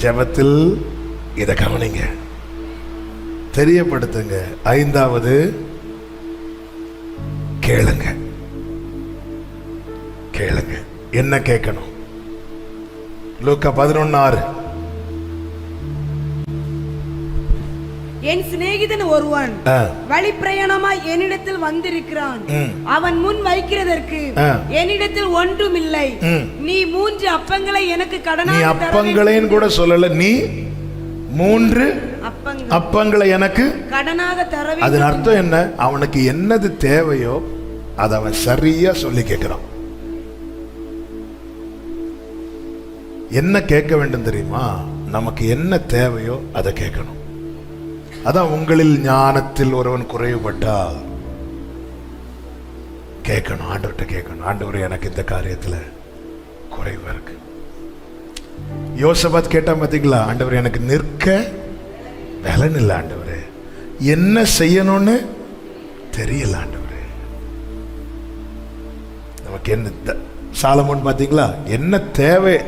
ஜெபத்தில் இதை கவனிங்க, தெரியப்படுத்துங்க. 5வது கேளுங்க. கேளுங்க. என்ன கேட்கணும்? லூக்கா 11:6. என் சிநேகிதன் ஒருவன் வழி பிரயாணமாய் என்னிடத்தில் வந்திருக்கிறான். அவன் முன் வைக்கிறதற்கு என்னிடத்தில் ஒன்றும் இல்லை. நீ 3 அப்பங்களை எனக்கு கடனாக தர வேண்டும். அப்பங்களைன்னு கூட சொல்லல, நீ 3 அப்பங்களை எனக்கு கடனாக தர வேண்டும். அதன் அர்த்தம் என்ன? அவனுக்கு என்னது தேவையோ அதை அவன் சரியா சொல்லி கேட்கிறான். என்ன கேட்க வேண்டும் தெரியுமா? நமக்கு என்ன தேவையோ அதை கேட்கணும். அதான் உங்களில் ஞானத்தில் ஒருவன் குறைவுபட்டால் கேட்கணும், ஆண்டவர்கிட்ட கேட்கணும். ஆண்டவர் எனக்கு இந்த காரியத்தில் குறைவா இருக்கு. யோசபாத் கேட்டா பாத்தீங்களா? ஆண்டவர் எனக்கு நிற்க பலன் இல்லை ஆண்டவரே, என்ன செய்யணும்னு தெரியல ஆண்டவரே. நமக்கு என்ன சாலமோன் பாத்தீங்களா? என்ன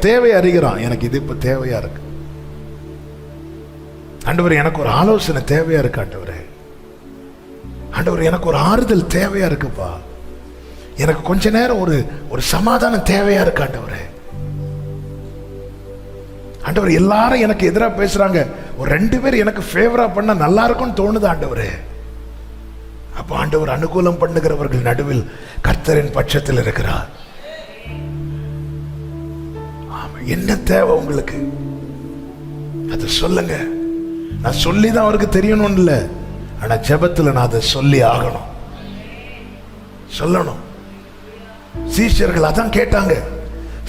தேவை அறிகிறான். எனக்கு இது இப்ப தேவையா இருக்கு ஆண்டவர், எனக்கு ஒரு ஆலோசனை தேவையா இருக்கு ஆண்டவரே. ஆண்டவர் எனக்கு ஒரு ஆறுதல் தேவையா இருக்குப்பா. எனக்கு கொஞ்ச நேரம் ஒரு சமாதானம் தேவையா இருக்கு ஆண்டவரே. ஆண்டவர் எல்லாரும் எனக்கு எதிராக பேசுறாங்க, ஒரு 2 பேர் எனக்கு ஃபேவரா பண்ணா நல்லா இருக்கும்னு தோணுது ஆண்டவரே. அப்ப ஆண்டவர் அனுகூலம் பண்ணுகிறவர்கள் நடுவில் கர்த்தரின் பட்சத்தில் இருக்கிறார். என்ன தேவை உங்களுக்கு அதை சொல்லுங்க. நான் சொல்லிதான் அவருக்கு தெரியணும் இல்ல, ஆனா ஜெபத்துல நான் அதை சொல்லி ஆகணும், சொல்லணும். சீஷர்கள் அதான் கேட்டாங்க.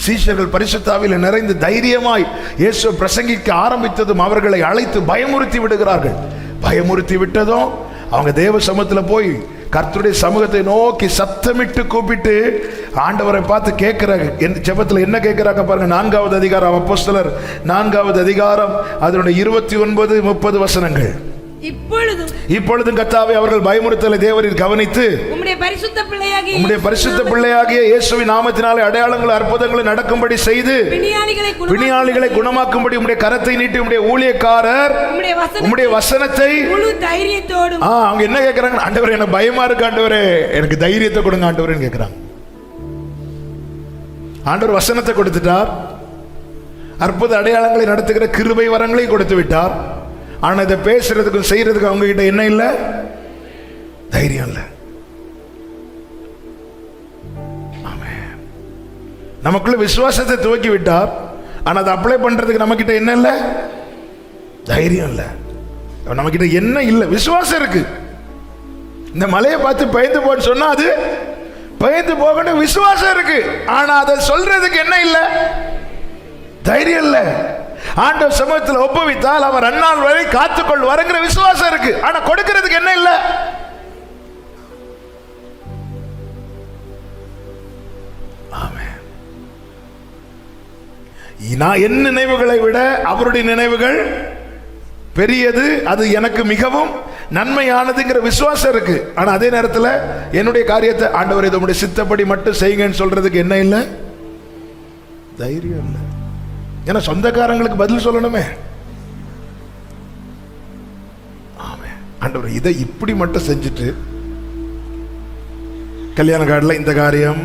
சீஷர்கள் பரிசுத்த ஆவியிலே நிறைந்து தைரியமாய் இயேசு பிரசங்கிக்க ஆரம்பித்ததும் அவர்களை அழைத்து பயமுறுத்தி விடுகிறார்கள். பயமுறுத்தி விட்டதும் அவங்க தேவ சமூகத்துல போய் கர்த்தருடைய சமூகத்தை நோக்கி சத்தமிட்டு கூப்பிட்டு ஆண்டவரை பார்த்து கேட்கிறாங்க. ஜெபத்தில் என்ன கேட்கிறாங்க பாருங்க. 4வது அதிகாரம், அப்போஸ்தலர் 4வது அதிகாரம், அதனுடைய 29, 30 வசனங்கள். இப்பொழுதும் கர்த்தாவே அவர்கள் பயமுறுத்தலை தேவரீர் கவனித்து உம்முடைய பரிசுத்த பிள்ளையாகிய இயேசுவின் நாமத்தினாலே அடையாளங்கள் அற்புதங்களை நடக்கும்படி செய்து பிணியாளிகளை குணமாக்கும்படி உம்முடைய கரத்தை நீட்டி உம்முடைய ஊழியக்காரர் உம்முடைய வசனத்தை முழு தைரியத்தோடு. அவங்க என்ன கேட்கிறாங்க? ஆண்டவரே எனக்கு பயமா இருக்கு ஆண்டவரே, எனக்கு தைரியத்தை கொடுங்க ஆண்டவரேன்னு கேட்கிறாங்க. ஆண்டவர் வசனத்தை கொடுத்துட்டார், அற்புத அடையாளங்களை நடத்துகிற கிருபை வரங்களை கொடுத்து விட்டார். ஆனா இதை பேசுறதுக்கும் செய்யறதுக்கும் அவங்க கிட்ட என்ன இல்லை? தைரியம் இல்லை. நமக்குள்ள விசுவாசத்தை துவக்கி விட்டார், ஆனா அதை அப்ளை பண்றதுக்கு நம்ம கிட்ட என்ன இல்லை? தைரியம் இல்லை. நம்ம கிட்ட என்ன இல்லை? விசுவாசம் இருக்கு. இந்த மலையை பார்த்து பயந்து போன்னு சொன்னா அது பயந்து போகணும். விசுவாசம் இருக்கு, ஆனா அதை சொல்றதுக்கு என்ன இல்லை? தைரியம் இல்லை. ஆண்டவர் சமூகத்தில் ஒப்புவித்தால் அவர் அந்நாள் வரை காத்துக்கொள்வாருங்கிற விசுவாசம் இருக்கு, ஆனா கொடுக்கிறதுக்கு என்ன இல்லை? நான் என் நினைவுகளை விட அவருடைய நினைவுகள் பெரியது, அது எனக்கு மிகவும் நன்மையானதுங்கிற விசுவாசம் இருக்கு. ஆனா அதே நேரத்தில் என்னுடைய காரியத்தை ஆண்டவர் இதனுடைய சித்தப்படி மட்டும் செய்யுங்கன்னு சொல்றதுக்கு என்ன இல்லை? தைரியம் இல்லை. ஏன்னா சொந்தக்காரங்களுக்கு பதில் சொல்லணுமே. ஆமே ஆண்டவர் இதை இப்படி மட்டும் செஞ்சுட்டு கல்யாண கார்டுல இந்த காரியம்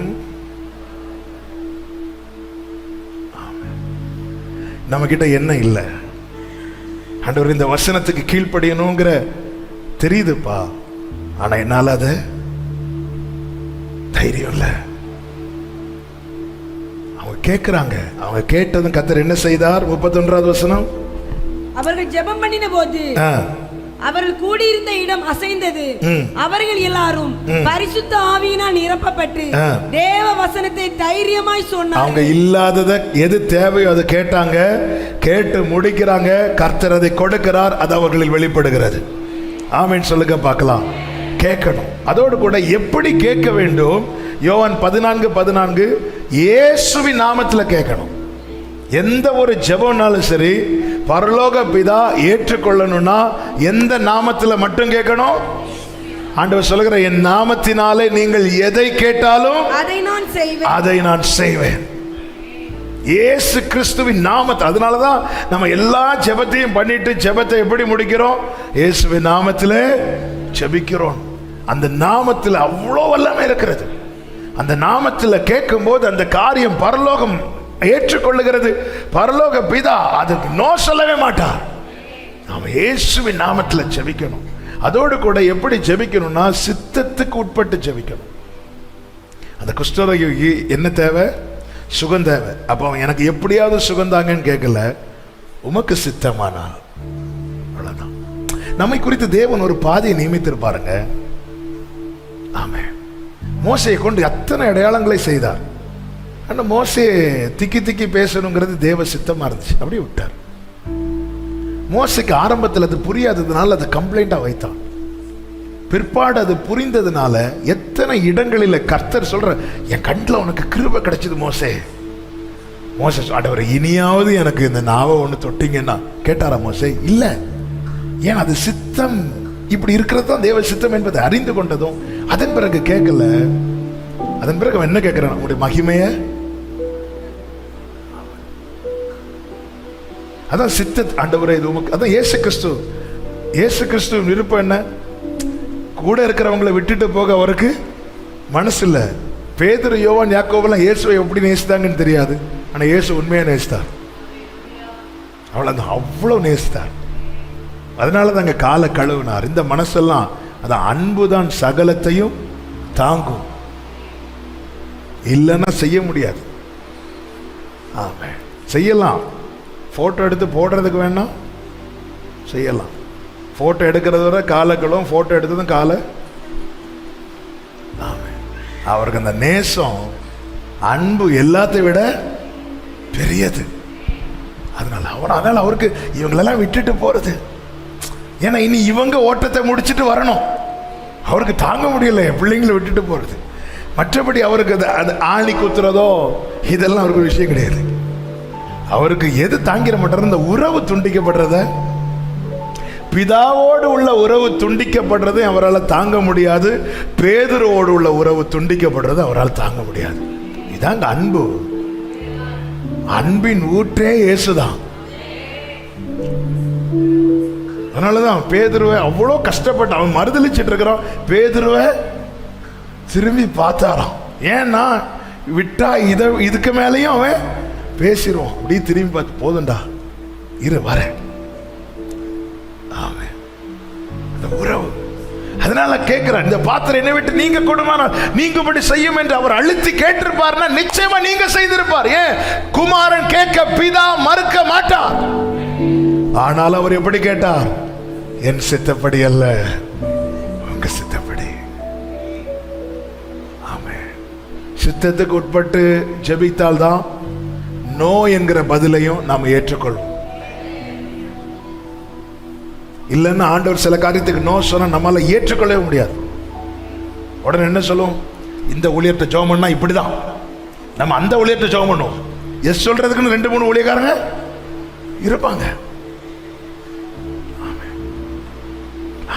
நம்ம கிட்ட என்ன இல்லை? ஆண்டவர் இந்த வசனத்துக்கு கீழ்ப்படியணுங்கிற தெரியுதுப்பா, ஆனா என்னால அது தைரியம் இல்லை. அவங்க கேட்கிறாங்க. அவங்க கேட்டதும் கர்த்தர் என்ன செய்தார்? 31வது வசனம். அவர்கள் ஜெபம் பண்ணின போது அவர்கள் கூடியிருந்த இடம் அசைந்தது. அவர்கள் எல்லாரும் பரிசுத்த ஆவியினால் நிரப்பப்பட்டு தேவ வசனத்தை தைரியமாய் சொன்னார்கள். அவங்க இல்லாததை எது தேவையோ அதை கேட்டாங்க, கேட்டு முடிக்கிறாங்க. கர்த்தர் அதை கொடுக்கிறார், அது அவர்களில் வெளிப்படுகிறது. ஆமென் சொல்லுங்க பார்க்கலாம். கேட்கணும். அதோடு கூட எப்படி கேட்க வேண்டும்? யோவான் 14:14 இயேசுவின் நாமத்தில் கேட்கணும். எந்த ஒரு ஜெபம்னாலும் சரி, பரலோக பிதா ஏற்றுக்கொள்ளணும்னா எந்த நாமத்தில் மட்டும் கேட்கணும்? ஆண்டவர் சொல்லுகிற என் நாமத்தினாலே நீங்கள் எதை கேட்டாலும் அதை நான் செய்வேன். இயேசு கிறிஸ்துவின் நாமத்தை. அதனாலதான் நம்ம எல்லா ஜெபத்தையும் பண்ணிட்டு ஜெபத்தை எப்படி முடிக்கிறோம்? இயேசுவின் நாமத்திலே ஜெபிக்கிறோம். அந்த நாமத்தில் அவ்வளோ வல்லமை இருக்கிறது. அந்த நாமத்தில் கேட்கும் போது அந்த காரியம் பரலோகம் ஏற்றுக்கொள்ளுகிறது. பரலோக பிதா அதுக்கு நோ சொல்லவே மாட்டார். நாம இயேசுவின் நாமத்தில் ஜெபிக்கணும். அதோடு கூட எப்படி ஜெபிக்கணும்னா சித்தத்துக்கு உட்பட்டு ஜெபிக்கணும். அந்த குஷ்டரோகி என்ன தேவை? சுகம் தேவை. அப்போ அவன் எனக்கு எப்படியாவது சுகந்தாங்கன்னு கேட்கல, உமக்கு சித்தமானால். அவ்வளவுதான். நம்மை குறித்து தேவன் ஒரு பாதையை நியமித்திருப்பாருங்க. ஆமென். மோசையை கொண்டு அத்தனை அடையாளங்களை செய்தார். ஆனால் மோசே திக்கி திக்கி பேசணுங்கிறது தேவ சித்தமா இருந்துச்சு, அப்படியே விட்டார். மோசைக்கு ஆரம்பத்தில் அது புரியாததுனால அதை கம்ப்ளைண்டா வைத்தான். பிற்பாடு அது புரிந்ததுனால எத்தனை இடங்களில் கர்த்தர் சொல்ற, என் கண்ணில் உனக்கு கிருபை கிடைச்சது மோசே. மோசே ஆண்டவரை இனியாவது எனக்கு இந்த நாவை ஒன்று தொட்டிங்கன்னா கேட்டாரா மோசே? இல்லை. ஏன்? அது சித்தம் இப்படி இருக்கிறது தான் தேவ சித்தம் என்பதை அறிந்து கொண்டதும் அதன் பிறகு கேட்கல. அதன் பிறகு அவன் என்ன கேட்கிறான்? உங்களுடைய மகிமைய. அதான் சித்த ஆண்டவரே இது உமக்கு. அதான் இயேசு கிறிஸ்து. இயேசு கிறிஸ்து விருப்பம் என்ன? கூட இருக்கிறவங்களை விட்டுட்டு போக அவருக்கு மனசு இல்லை. பேதுரு, யோவான், யாக்கோபெல்லாம் இயேசுவை எப்படி நேசித்தாங்கன்னு தெரியாது. ஆனால் இயேசு உண்மையா நேசித்தார். அவ்வளோ நேசித்தார். அதனால தாங்க காலை கழுவினார். இந்த மனசெல்லாம் அதான் அன்புதான் சகலத்தையும் தாங்கும். இல்லைன்னா செய்ய முடியாது. ஆமாம், செய்யலாம். ஃபோட்டோ எடுத்து போடுறதுக்கு வேணாம், செய்யலாம். ஃபோட்டோ எடுக்கிறத விட காலை கழுவும், ஃபோட்டோ எடுத்ததும் காலை. ஆமாம். அவருக்கு அந்த நேசம், அன்பு எல்லாத்தையும் விட பெரியது. அதனால அவருக்கு இவங்களெல்லாம் விட்டுட்டு போறது. ஏன்னா இனி இவங்க ஓட்டத்தை முடிச்சுட்டு வரணும். அவருக்கு தாங்க முடியல பிள்ளைங்களை விட்டுட்டு போறது. மற்றபடி அவருக்கு அது ஆணி குத்துறதோ இதெல்லாம் அவருக்கு ஒரு விஷயம் கிடையாது. அவருக்கு எது தாங்கிட மாட்டார்? இந்த உறவு துண்டிக்கப்படுறத, பிதாவோடு உள்ள உறவு துண்டிக்கப்படுறது அவரால் தாங்க முடியாது. பேதுருவோடு உள்ள உறவு துண்டிக்கப்படுறது அவரால் தாங்க முடியாது. இதாங்க அன்பு. அன்பின் ஊற்றே இயேசுதான். அதனாலதான் பேதுருவை அவ்வளோ கஷ்டப்பட்டு அவன் மறுதளிச்சிட்டு இருக்கிறான். பேதுருவை திரும்பி பார்த்தாராம். ஏன்னா விட்டா இதுக்கு மேலேயும் அவன் பேசிடுவான். அப்படியே திரும்பி பார்த்து, போதுண்டா இரு வரேன். ஆமே, அந்த உறவு. அதனால கேட்கிறான், இந்த பாத்திரம் என்னை விட்டு நீங்க கொடுமானால் நீங்கபடி செய்யும் என்று அவர் அழுத்தி கேட்டிருப்பார்னா நிச்சயமா நீங்க செய்திருப்பார். ஏன்? குமாரன் கேட்க பிதா மறுக்க மாட்டார். ஆனால் அவர் எப்படி கேட்டார்? என் சித்தப்படி அல்ல, உங்க சித்தப்படி. ஆமே, சித்தத்துக்கு உட்பட்டு ஜெபித்தால் தான் நோ என்கிற பதிலையும் நாம் ஏற்றுக்கொள்வோம். இல்லைன்னா ஆண்டவர் சில காரியத்துக்கு நோ சொன்னா நம்மளால ஏற்றுக்கொள்ளவே முடியாது. உடனே என்ன சொல்லுவோம்? இந்த ஊழியத்தை ஜெபம் பண்ணா இப்படிதான், நம்ம அந்த ஊழியத்தை ஜெபம் பண்ணுவோம். எஸ் சொல்றதுக்குன்னு 2-3 ஊழியக்காரங்க இருப்பாங்க.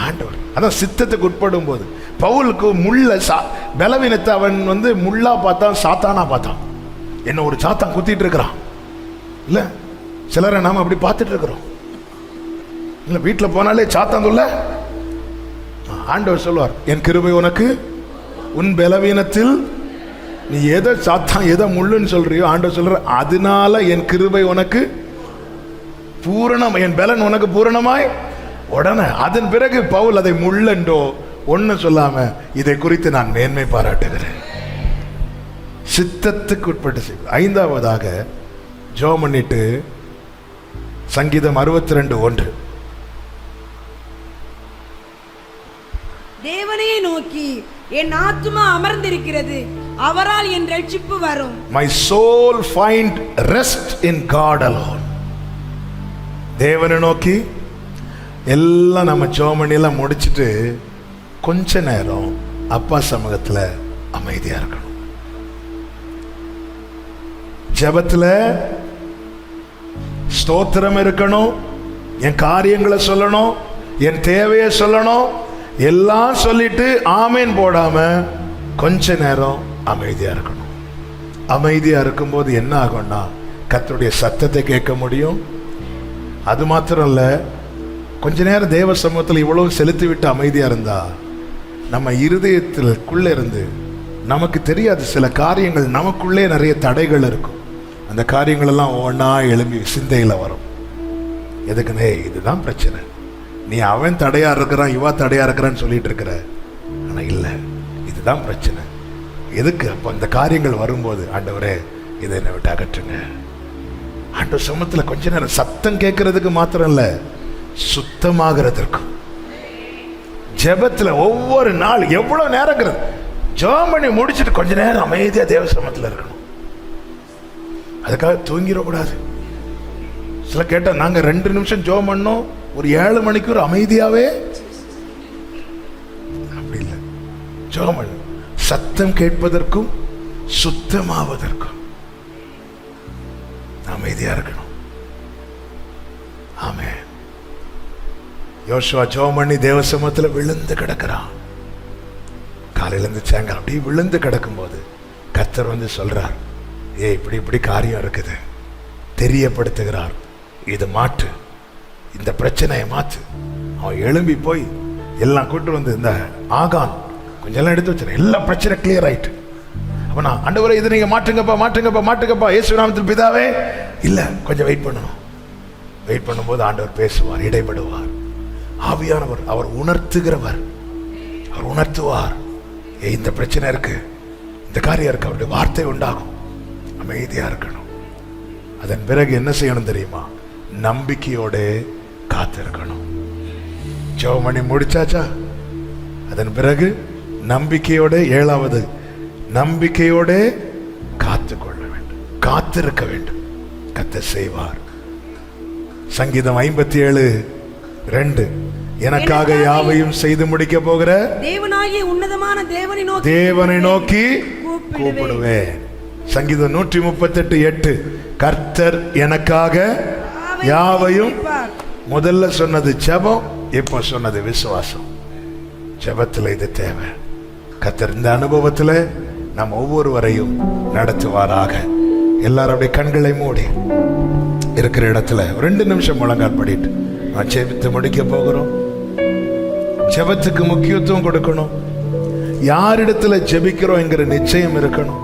ஆண்டவர் அதான் சித்தத்துக்கு உட்படும் போது பவுலுக்கு முள்ள பலவீனத்தை அவன் முள்ளா பார்த்தான், சாத்தானா பார்த்தான். என்ன ஒரு சாத்தான் குத்திட்டு இருக்கிறான். இல்ல சிலரை நாம அப்படி பார்த்துட்டு இருக்கிறோம். இல்ல வீட்டில் போனாலே சாத்தான் சொல்ல, ஆண்டவர் சொல்லுவார், என் கிருபை உனக்கு உன் பலவீனத்தில். நீ எதை சாத்தான் எதை முள்ளுன்னு சொல்றியோ ஆண்டவர் சொல்ற, அதனால என் கிருபை உனக்கு பூரணம், என் பலன் உனக்கு பூரணமாய். உடனே அதன் பிறகு பவுல் அதை முள்ளென்றோ ஒன்னு சொல்லாம இதை குறித்து நான் மேன்மை பாராட்டுகிறேன். சித்தத்துக்கு உட்பட்டு செய்வது. 5ஆவதாக ஜெபம் பண்ணிட்டு சங்கீதம் 62:1 தேவனையே நோக்கி என் ஆத்துமா அமர்ந்திருக்கிறது, அவரால் என் ரட்சிப்பு வரும். My soul find rest in God alone. தேவனை நோக்கி எல்லாம் நம்ம ஜெபம் பண்ணி எல்லாம் முடிச்சுட்டு கொஞ்ச நேரம் அப்பா சமூகத்தில் அமைதியா இருக்கணும். ஜெபத்துல ஸ்தோத்திரம் இருக்கணும், என் காரியங்களை சொல்லணும், என் தேவையை சொல்லணும். எல்லாம் சொல்லிட்டு ஆமேன் போடாம கொஞ்ச நேரம் அமைதியா இருக்கணும். அமைதியா இருக்கும்போது என்ன ஆகும்னா கர்த்தருடைய சத்தத்தை கேட்க முடியும். அது மாத்திரம் இல்ல, கொஞ்ச நேரம் தேவ சமூகத்தில் இவ்வளவு செலுத்தி விட்டு அமைதியா இருந்தா நம்ம இருதயத்திற்குள்ளே இருந்து நமக்கு தெரியாது சில காரியங்கள், நமக்குள்ளே நிறைய தடைகள் இருக்கும். அந்த காரியங்கள் எல்லாம் ஒவ்வொன்றா எழும்பி சிந்தையில் வரும். எதுக்குன்னே இதுதான் பிரச்சனை. நீ அவன் தடையா இருக்கிறான், இவா தடையா இருக்கிறான்னு சொல்லிட்டு இருக்கிற, ஆனா இல்லை, இதுதான் பிரச்சனை. எதுக்கு? அப்போ இந்த காரியங்கள் வரும்போது ஆண்டவரே இதை என்னை விட்டு அகற்றுங்க. ஆண்டவர் சமூகத்துல கொஞ்ச நேரம் சத்தம் கேட்கறதுக்கு மாத்திரம் இல்ல, சுத்தமாகிறதற்கும். ஜெபத்துல ஒவ்வொரு நாள் எவ்வளவு நேரங்கிறது, ஜெபம் பண்ணி முடிச்சுட்டு கொஞ்ச நேரம் அமைதியா தேவ சமூகத்துல இருக்கணும். அதுக்காக தூங்கிடக்கூடாது. சில கேட்டா நாங்க 2 நிமிஷம் ஜெபம் பண்ணோம், ஒரு 7 மணிக்கூர் அமைதியாவே. அப்படி இல்லை, ஜெபம் பண்ணு. சத்தம் கேட்பதற்கும் சுத்தமாவதற்கும் அமைதியா இருக்கணும். ஆமென். யோசுவா ஜெபம் பண்ணி தேவ சமூகத்துல விழுந்து கிடக்கிறான். காலையில இருந்து சாயங்காலம் அப்படியே விழுந்து கிடக்கும் போது கர்த்தர் வந்து சொல்றார், இப்படி இப்படி காரியம் இருக்குது, தெரியப்படுத்துகிறார். இது மாற்று, இந்த பிரச்சனையை மாற்று. அவன் எழும்பி போய் எல்லாம் கூட்டு வந்து இந்த ஆகான் கொஞ்சம் எல்லாம் எடுத்து வச்சிருக்கேன், எல்லா பிரச்சனை கிளியர் ஆயிட்டு. அப்ப நான் ஆண்டவரே இதை நீங்க மாற்றுங்கப்பா மாற்றுங்கப்பா மாற்றுங்கப்பா இயேசு நாமத்தில் பிதாவே. இல்ல, கொஞ்சம் வெயிட் பண்ணணும். வெயிட் பண்ணும்போது ஆண்டவர் பேசுவார், இடைபடுவார். ஆவியானவர் அவர் உணர்த்துகிறவர், அவர் உணர்த்துவார். இந்த பிரச்சனை இருக்கு, இந்த காரியம் இருக்கு, அவருடைய வார்த்தை உண்டாகும். அமைதியா இருக்கணும். அதன் பிறகு என்ன செய்யணும் தெரியுமா? நம்பிக்கையோட காத்திருக்கணும். ஜெபம் பண்ணி முடிச்சாச்சா? அதன் பிறகு நம்பிக்கையோட, 7வது நம்பிக்கையோட காத்துக்கொள்ள வேண்டும், காத்திருக்க வேண்டும். கர்த்தர் செய்வார். சங்கீதம் 57:2 எனக்காக யாவையும் செய்து முடிக்க போகிற தேவனாகிய உன்னதமான தேவனை நோக்கி கூப்பிடுவேன். சங்கீதம் 138:8 கர்த்தர் எனக்காக யாவையும். முதல்ல சொன்னது ஜெபம், இப்ப சொன்னது விசுவாசம். ஜெபத்தில் இது தேவை. கர்த்தர் இந்த அனுபவத்தில் நாம் ஒவ்வொருவரையும் நடத்துவாராக. எல்லாரும் அப்படியே கண்களை மூடி இருக்கிற இடத்துல 2 நிமிஷம் முழங்கால் படிட்டு நான் ஜெபித்து முடிக்க போகிறோம். ஜெபத்துக்கு முக்கியத்துவம் கொடுக்கணும். யாரிடத்துல ஜெபிக்கிறோம் என்கிற நிச்சயம் இருக்கணும்.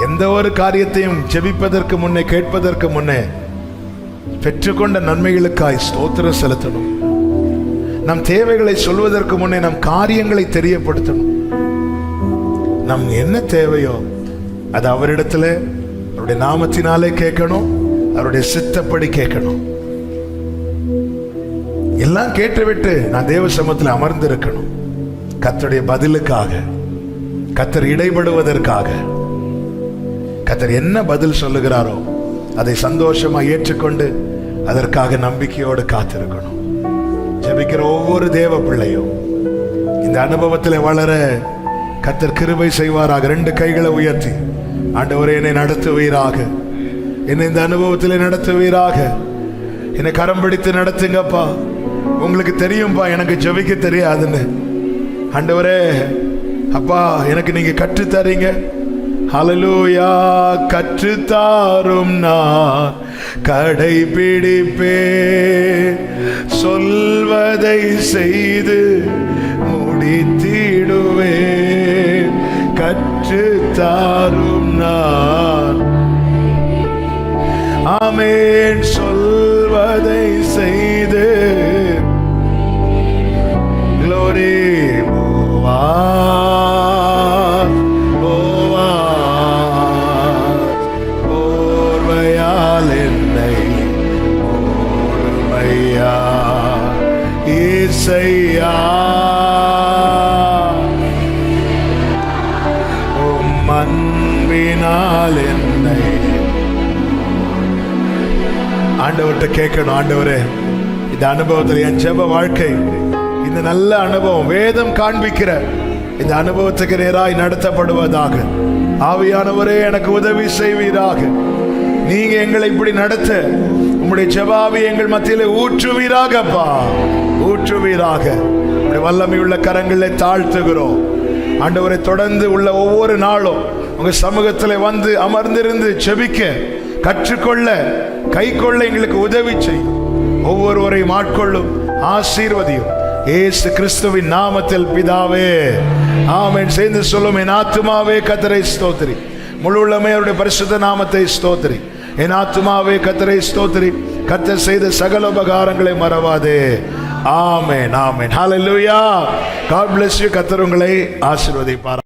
எந்த ஒரு காரியத்தையும் ஜெபிப்பதற்கு முன்னே, கேட்பதற்கு முன்னே பெற்றுக்கொண்ட நன்மைகளுக்காய் ஸ்தோத்திரம் செலுத்தணும். நம் தேவைகளை சொல்வதற்கு முன்னே நம் காரியங்களை தெரியப்படுத்தணும். நம் என்ன தேவையோ அது அவரிடத்துல அவருடைய நாமத்தினாலே கேட்கணும், அவருடைய சித்தப்படி கேட்கணும். எல்லாம் கேட்டுவிட்டு நான் தேவ சமூகத்தில் அமர்ந்து இருக்கணும். கர்த்தருடைய பதிலுக்காக, கர்த்தர் இடைபடுவதற்காக. கர்த்தர் என்ன பதில் சொல்லுகிறாரோ அதை சந்தோஷமா ஏற்றுக்கொண்டு அதற்காக நம்பிக்கையோடு காத்திருக்கணும். ஜெபிக்கிற ஒவ்வொரு தேவ பிள்ளையும் இந்த அனுபவத்தில் வளர கர்த்தர் கிருபை செய்வாராக. 2 கைகளை உயர்த்தி, ஆண்டவரே என்னை நடத்துவீராக, என்னை இந்த அனுபவத்தில் நடத்துவீராக, என்னை கரம் பிடித்து நடத்துங்கப்பா. உங்களுக்கு தெரியும்பா எனக்கு ஜெபிக்க தெரியாதுன்னு. ஆண்டவரே அப்பா எனக்கு நீங்க கற்றுத்தரீங்க. ஹல்லேலூயா. கற்றுத்தாரும் நான் கடைபிடிப்பேன், சொல்வதை செய்து முடித்திடுவேன். கற்றுத்தாரும் நான், ஆமென், சொல்வதை செய்து. Glory. ஓர்வையால் என்னை ஓர்மையா இசையா, உம் அன்பினால் என்னை. ஆண்டவர்கிட்ட கேட்கணும், ஆண்டவரே இந்த அனுபவத்தில் என் ஜெப வாழ்க்கை, இந்த நல்ல அனுபவம், வேதம் காண்பிக்கிற இந்த அனுபவத்துக்கு நேராய் நடத்தப்படுவதாக. ஆவியானவரே எனக்கு உதவி செய்வீராக. நீங்க எங்களை இப்படி நடத்த உம்முடைய ஜெபாவி எங்கள் மத்தியிலே ஊற்றுவீராகப்பா, ஊற்றுவீராக. உம்முடைய வல்லமையுள்ள கரங்களை தாழ்த்துகிறோம் ஆண்டவரை. தொடர்ந்து உள்ள ஒவ்வொரு நாளும் உங்க சமூகத்தில் வந்து அமர்ந்திருந்து ஜெபிக்க கற்றுக்கொள்ள, கை கொள்ள எங்களுக்கு உதவி செய்யும். ஒவ்வொருவரையும் ஆட்கொள்ளும், ஆசீர்வதியும். இயேசு கிறிஸ்துவின் நாமத்தில் பிதாவே, ஆமென். சேர்ந்து சொல்லும், என் ஆத்துமாவே கர்த்தரை ஸ்தோத்திரி, முழு உள்ளமே அவருடைய பரிசுத்த நாமத்தை ஸ்தோத்திரி. என் ஆத்துமாவே கர்த்தரை ஸ்தோத்திரி, கர்த்தர் செய்த சகல உபகாரங்களை மறவாதே. ஆமென், ஆமென். ஹல்லேலூயா. God bless you. கர்த்தர் உங்களை ஆசீர்வதிப்பார்.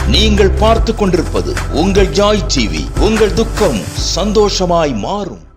நீங்கள் பார்த்துக் கொண்டிருப்பது உங்கள் ஜாய் டிவி. உங்கள் துக்கம் சந்தோஷமாய் மாறும்.